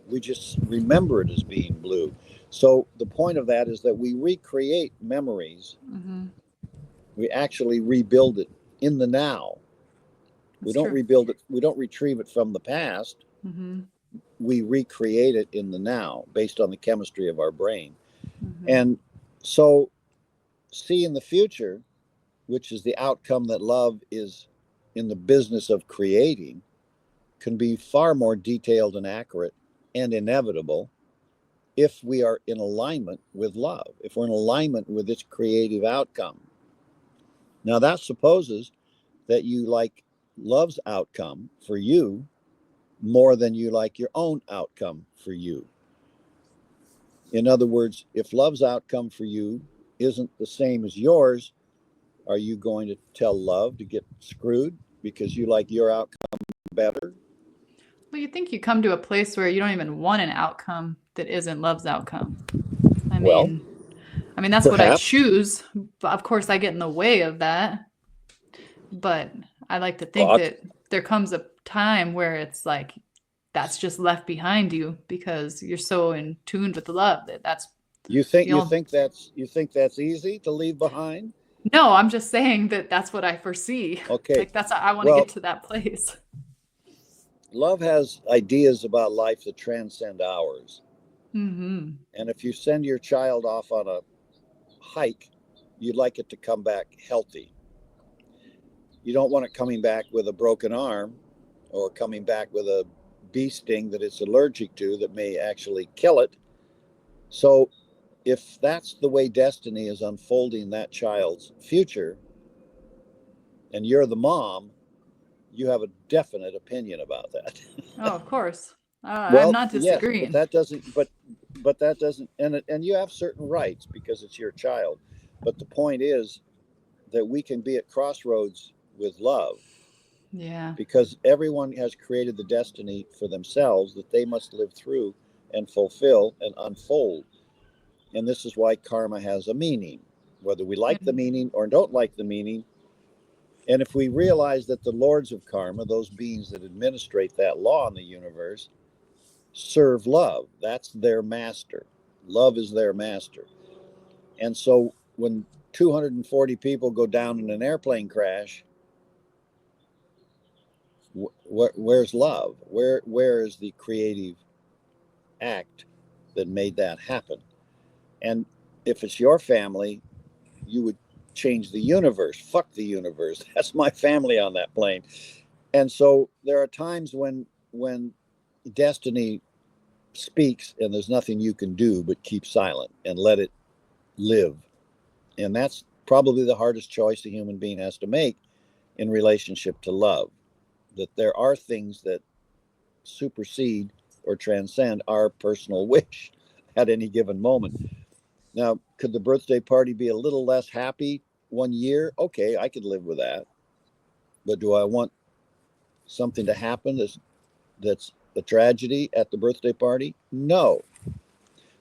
Speaker 1: We just remember it as being blue. So the point of that is that we recreate memories. We actually rebuild it in the now. We don't rebuild it. We don't retrieve it from the past. We recreate it in the now based on the chemistry of our brain. And so seeing the future, which is the outcome that love is in the business of creating, can be far more detailed and accurate and inevitable if we are in alignment with love, if we're in alignment with its creative outcome. Now that supposes that you like love's outcome for you more than you like your own outcome for you. In other words, if love's outcome for you isn't the same as yours, are you going to tell love to get screwed because you like your outcome better?
Speaker 3: Well, you think you come to a place where you don't even want an outcome that isn't love's outcome. I mean, that's perhaps what I choose. But of course, I get in the way of that. But I like to think that there comes a time where it's like that's just left behind you because you're so in tune with the love that's.
Speaker 1: You think that's easy to leave behind?
Speaker 3: No, I'm just saying that that's what I foresee.
Speaker 1: Okay,
Speaker 3: like I want to get to that place.
Speaker 1: Love has ideas about life that transcend ours. And if you send your child off on a hike, you'd like it to come back healthy. You don't want it coming back with a broken arm or coming back with a bee sting that it's allergic to that may actually kill it. So if that's the way destiny is unfolding that child's future, and you're the mom, you have a definite opinion about that.
Speaker 3: Oh, of course. I'm not
Speaker 1: yes,
Speaker 3: disagreeing.
Speaker 1: but that doesn't. But that doesn't. And you have certain rights because it's your child. But the point is that we can be at crossroads with love
Speaker 3: Yeah.
Speaker 1: because everyone has created the destiny for themselves that they must live through and fulfill and unfold. And this is why karma has a meaning, whether we like the meaning or don't like the meaning. And if we realize that the lords of karma, those beings that administrate that law in the universe, serve love, that's their master. Love is their master. And so when 240 people go down in an airplane crash, where's love? Where is the creative act that made that happen? And if it's your family, you would change the universe. Fuck the universe. That's my family on that plane. And so there are times when destiny speaks and there's nothing you can do but keep silent and let it live. And that's probably the hardest choice a human being has to make in relationship to love. That there are things that supersede or transcend our personal wish at any given moment. Now, could the birthday party be a little less happy one year? Okay, I could live with that. But do I want something to happen that's a tragedy at the birthday party? No.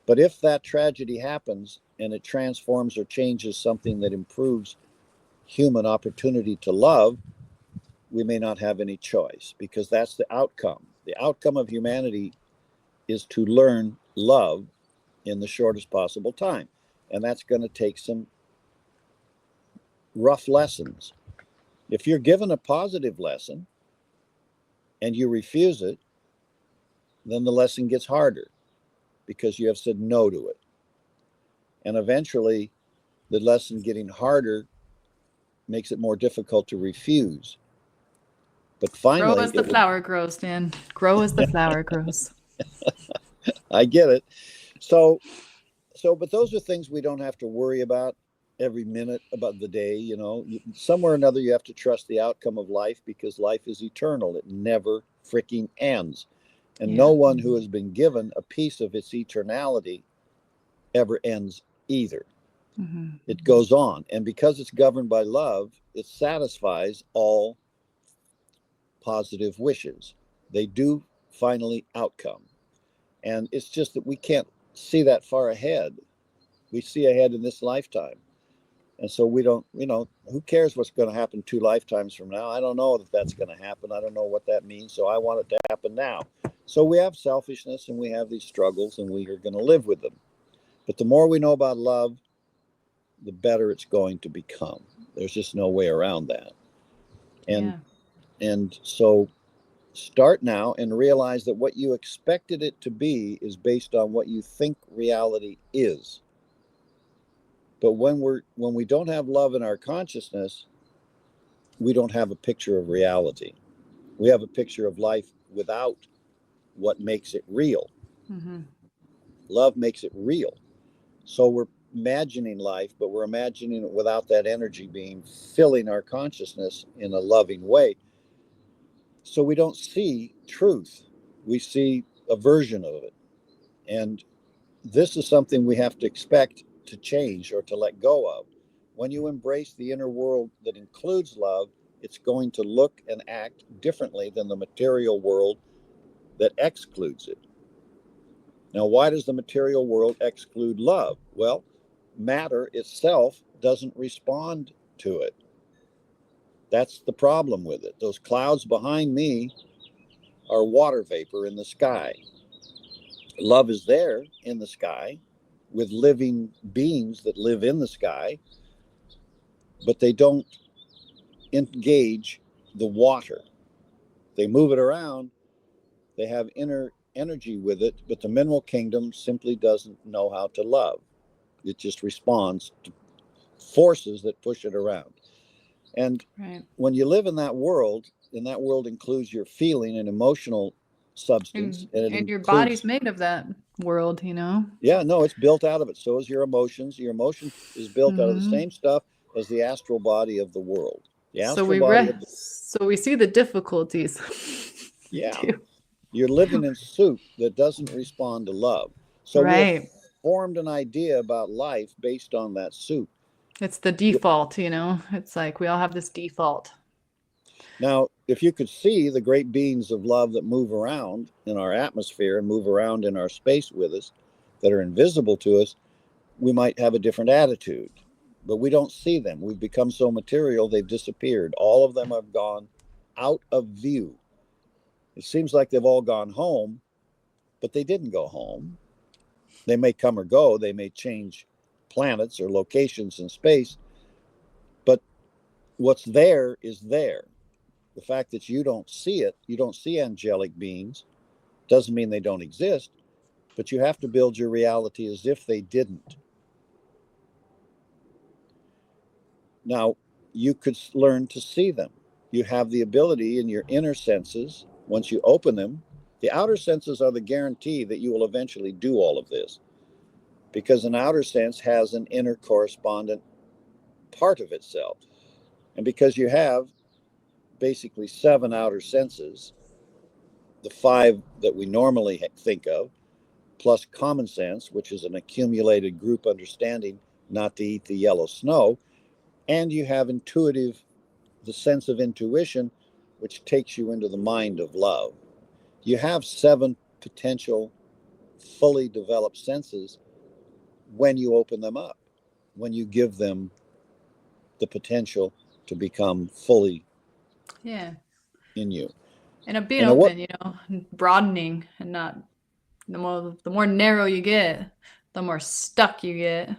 Speaker 1: But if that tragedy happens and it transforms or changes something that improves human opportunity to love, we may not have any choice because that's the outcome. The outcome of humanity is to learn love in the shortest possible time. And that's going to take some rough lessons. If you're given a positive lesson and you refuse it, then the lesson gets harder because you have said no to it. And eventually, the lesson getting harder makes it more difficult to refuse. But finally,
Speaker 3: Grow as the flower grows, Dan. Grow as the flower grows.
Speaker 1: I get it. So, but those are things we don't have to worry about every minute about the day. You know, somewhere or another, you have to trust the outcome of life because life is eternal. It never freaking ends. And no one who has been given a piece of its eternality ever ends either. Mm-hmm. It goes on. And because it's governed by love, it satisfies all positive wishes. They do finally outcome. And it's just that we can't see that far ahead. We see ahead in this lifetime. And so we don't, who cares what's going to happen 2 lifetimes from now? I don't know if that's going to happen. I don't know what that means. So I want it to happen now. So we have selfishness and we have these struggles and we are going to live with them. But the more we know about love, the better it's going to become. There's just no way around that. And so start now and realize that what you expected it to be is based on what you think reality is. But when we don't have love in our consciousness, we don't have a picture of reality. We have a picture of life without what makes it real. Mm-hmm. Love makes it real. So we're imagining life, but we're imagining it without that energy being filling our consciousness in a loving way. So we don't see truth. We see a version of it. And this is something we have to expect to change or to let go of. When you embrace the inner world that includes love, it's going to look and act differently than the material world that excludes it. Now, why does the material world exclude love? Well, matter itself doesn't respond to it. That's the problem with it. Those clouds behind me are water vapor in the sky. Love is there in the sky with living beings that live in the sky, but they don't engage the water. They move it around. They have inner energy with it, but the mineral kingdom simply doesn't know how to love. It just responds to forces that push it around. And when you live in that world includes your feeling and emotional substance.
Speaker 3: And your body's made of that world,
Speaker 1: Yeah, no, it's built out of it. So is your emotions. Your emotion is built out of the same stuff as the astral body of the world. The astral body
Speaker 3: so we see the difficulties.
Speaker 1: Yeah. You're living in soup that doesn't respond to love. So we have
Speaker 3: Right.
Speaker 1: formed an idea about life based on that soup.
Speaker 3: It's the default, you know. It's like we all have this default.
Speaker 1: Now, if you could see the great beings of love that move around in our atmosphere and move around in our space with us, that are invisible to us, we might have a different attitude. But we don't see them. We've become so material, they've disappeared. All of them have gone out of view. It seems like they've all gone home, but they didn't go home. They may come or go, they may change planets or locations in space, but what's there is there. The fact that you don't see it, you don't see angelic beings, doesn't mean they don't exist, but you have to build your reality as if they didn't. Now, you could learn to see them. You have the ability in your inner senses, once you open them. The outer senses are the guarantee that you will eventually do all of this, because an outer sense has an inner correspondent part of itself. And because you have basically 7 outer senses, the 5 that we normally think of, plus common sense, which is an accumulated group understanding not to eat the yellow snow, and you have the sense of intuition, which takes you into the mind of love. You have 7 potential, fully developed senses when you open them up, when you give them the potential to become fully
Speaker 3: Yeah.
Speaker 1: in you.
Speaker 3: And being
Speaker 1: And
Speaker 3: open, you know, and broadening, and not the more narrow you get, the more stuck you get.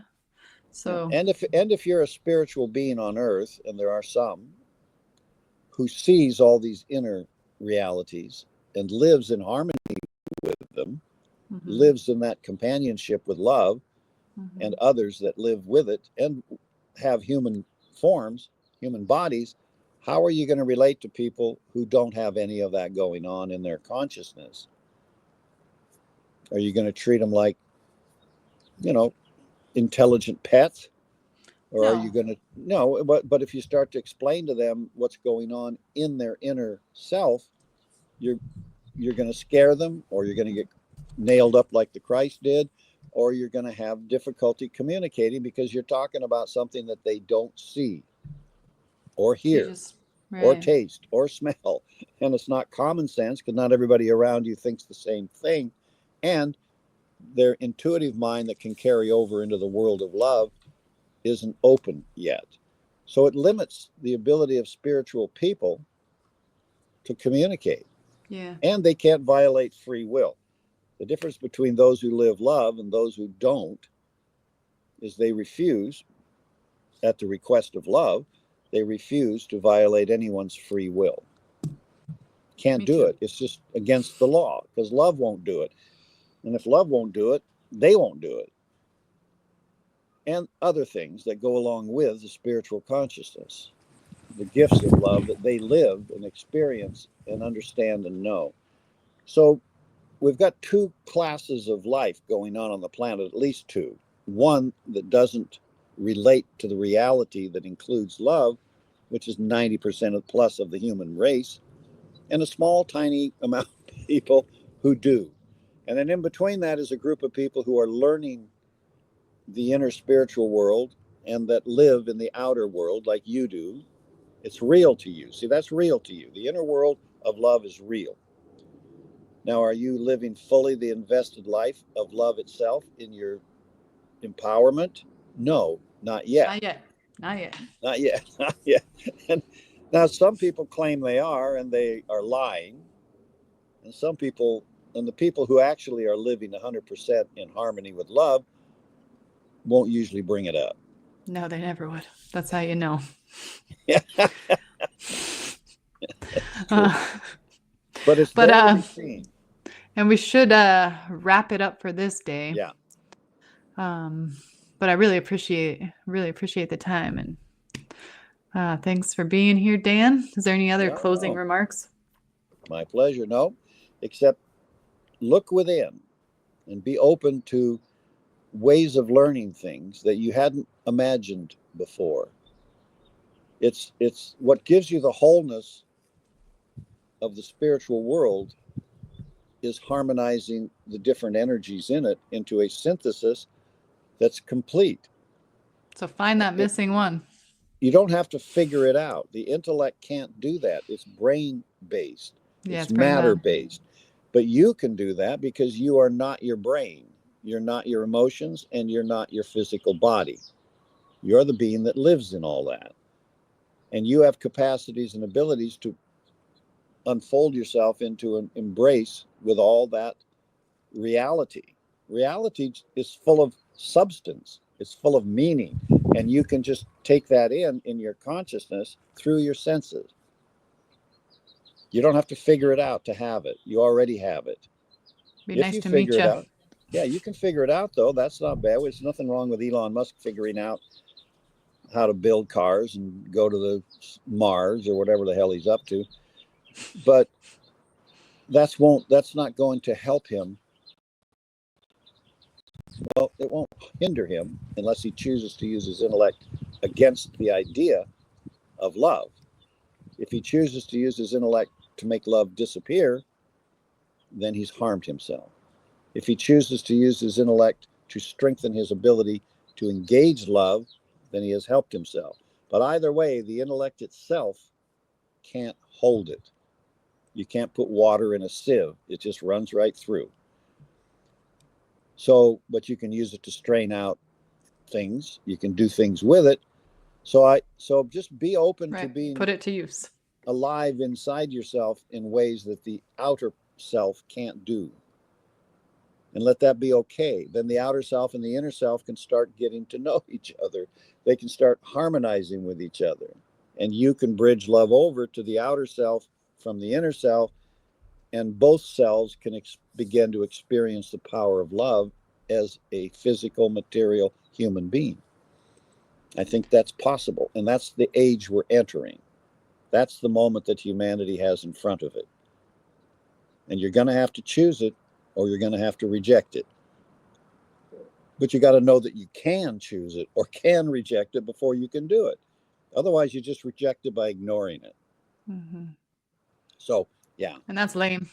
Speaker 3: So
Speaker 1: and if you're a spiritual being on earth, and there are some who sees all these inner realities and lives in harmony with them, lives in that companionship with love, and others that live with it and have human forms, human bodies, how are you going to relate to people who don't have any of that going on in their consciousness? Are you going to treat them like, intelligent pets? Or are you going to, no, but if you start to explain to them what's going on in their inner self, you're going to scare them, or you're going to get nailed up like the Christ did, or you're going to have difficulty communicating because you're talking about something that they don't see or hear or taste or smell. And it's not common sense, because not everybody around you thinks the same thing. And their intuitive mind that can carry over into the world of love isn't open yet. So it limits the ability of spiritual people to communicate.
Speaker 3: Yeah.
Speaker 1: And they can't violate free will. The difference between those who live love and those who don't is they refuse, at the request of love, they refuse to violate anyone's free will. Can't do it. It's just against the law, because love won't do it. And if love won't do it, they won't do it. And other things that go along with the spiritual consciousness, the gifts of love that they live and experience and understand and know. So we've got 2 classes of life going on the planet, at least 2. One that doesn't relate to the reality that includes love, which is 90% plus of the human race, and a small, tiny amount of people who do. And then in between that is a group of people who are learning the inner spiritual world and that live in the outer world like you do. It's real to you. See, that's real to you. The inner world of love is real. Now, are you living fully the invested life of love itself in your empowerment? No, not yet.
Speaker 3: Not yet. Not yet.
Speaker 1: Not yet. Not yet. And now some people claim they are, and they are lying. And some people, and the people who actually are living 100% in harmony with love, won't usually bring it up.
Speaker 3: No, they never would. That's how you know.
Speaker 1: But it's there to be seen.
Speaker 3: And we should wrap it up for this day.
Speaker 1: Yeah.
Speaker 3: But I really appreciate the time, and thanks for being here, Dan. Is there any other closing remarks?
Speaker 1: My pleasure. No, except look within and be open to ways of learning things that you hadn't imagined before. It's what gives you the wholeness of the spiritual world is harmonizing the different energies in it into a synthesis that's complete.
Speaker 3: So find that missing one.
Speaker 1: You don't have to figure it out. The intellect can't do that. It's brain based.
Speaker 3: Yeah,
Speaker 1: It's
Speaker 3: it's brain
Speaker 1: matter
Speaker 3: bound.
Speaker 1: based. But you can do that because you are not your brain. You're not your emotions, and you're not your physical body. You're the being that lives in all that. And you have capacities and abilities to unfold yourself into an embrace with all that reality. Reality is full of substance. It's full of meaning. And you can just take that in your consciousness through your senses. You don't have to figure it out to have it. You already have it.
Speaker 3: Be
Speaker 1: If
Speaker 3: nice
Speaker 1: you
Speaker 3: to meet
Speaker 1: figure it
Speaker 3: you.
Speaker 1: out, yeah, you can figure it out, though. That's not bad. There's nothing wrong with Elon Musk figuring out how to build cars and go to the Mars or whatever the hell he's up to. But that's not going to help him. Well, it won't hinder him unless he chooses to use his intellect against the idea of love. If he chooses to use his intellect to make love disappear, then he's harmed himself. If he chooses to use his intellect to strengthen his ability to engage love, then he has helped himself. But either way, the intellect itself can't hold it. You can't put water in a sieve. It just runs right through. So, but you can use it to strain out things. You can do things with it. So just be open to being
Speaker 3: Put it to use.
Speaker 1: alive inside yourself in ways that the outer self can't do. And let that be okay. Then the outer self and the inner self can start getting to know each other. They can start harmonizing with each other. And you can bridge love over to the outer self from the inner self. And both selves can begin to experience the power of love as a physical, material human being. I think that's possible. And that's the age we're entering. That's the moment that humanity has in front of it. And you're going to have to choose it, or you're going to have to reject it. But you got to know that you can choose it or can reject it before you can do it. Otherwise, you just reject it by ignoring it.
Speaker 3: Mm-hmm.
Speaker 1: So, yeah.
Speaker 3: And that's lame.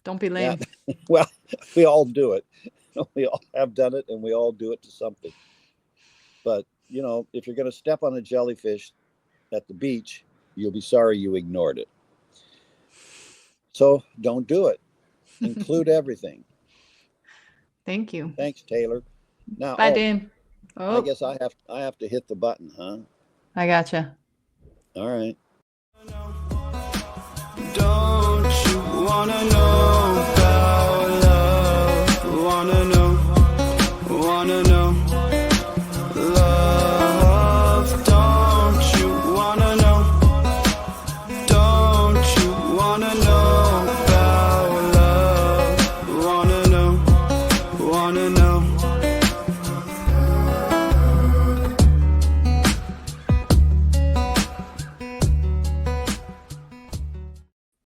Speaker 3: Don't be lame.
Speaker 1: Yeah. Well, we all do it. We all have done it, and we all do it to something. But, you know, if you're going to step on a jellyfish at the beach, you'll be sorry you ignored it. So don't do it. Include everything.
Speaker 3: Thank you.
Speaker 1: Thanks, Taylor. Now,
Speaker 3: Bye, Dame.
Speaker 1: I guess I have to hit the button, huh?
Speaker 3: I gotcha.
Speaker 1: All right.
Speaker 2: Don't you wanna know?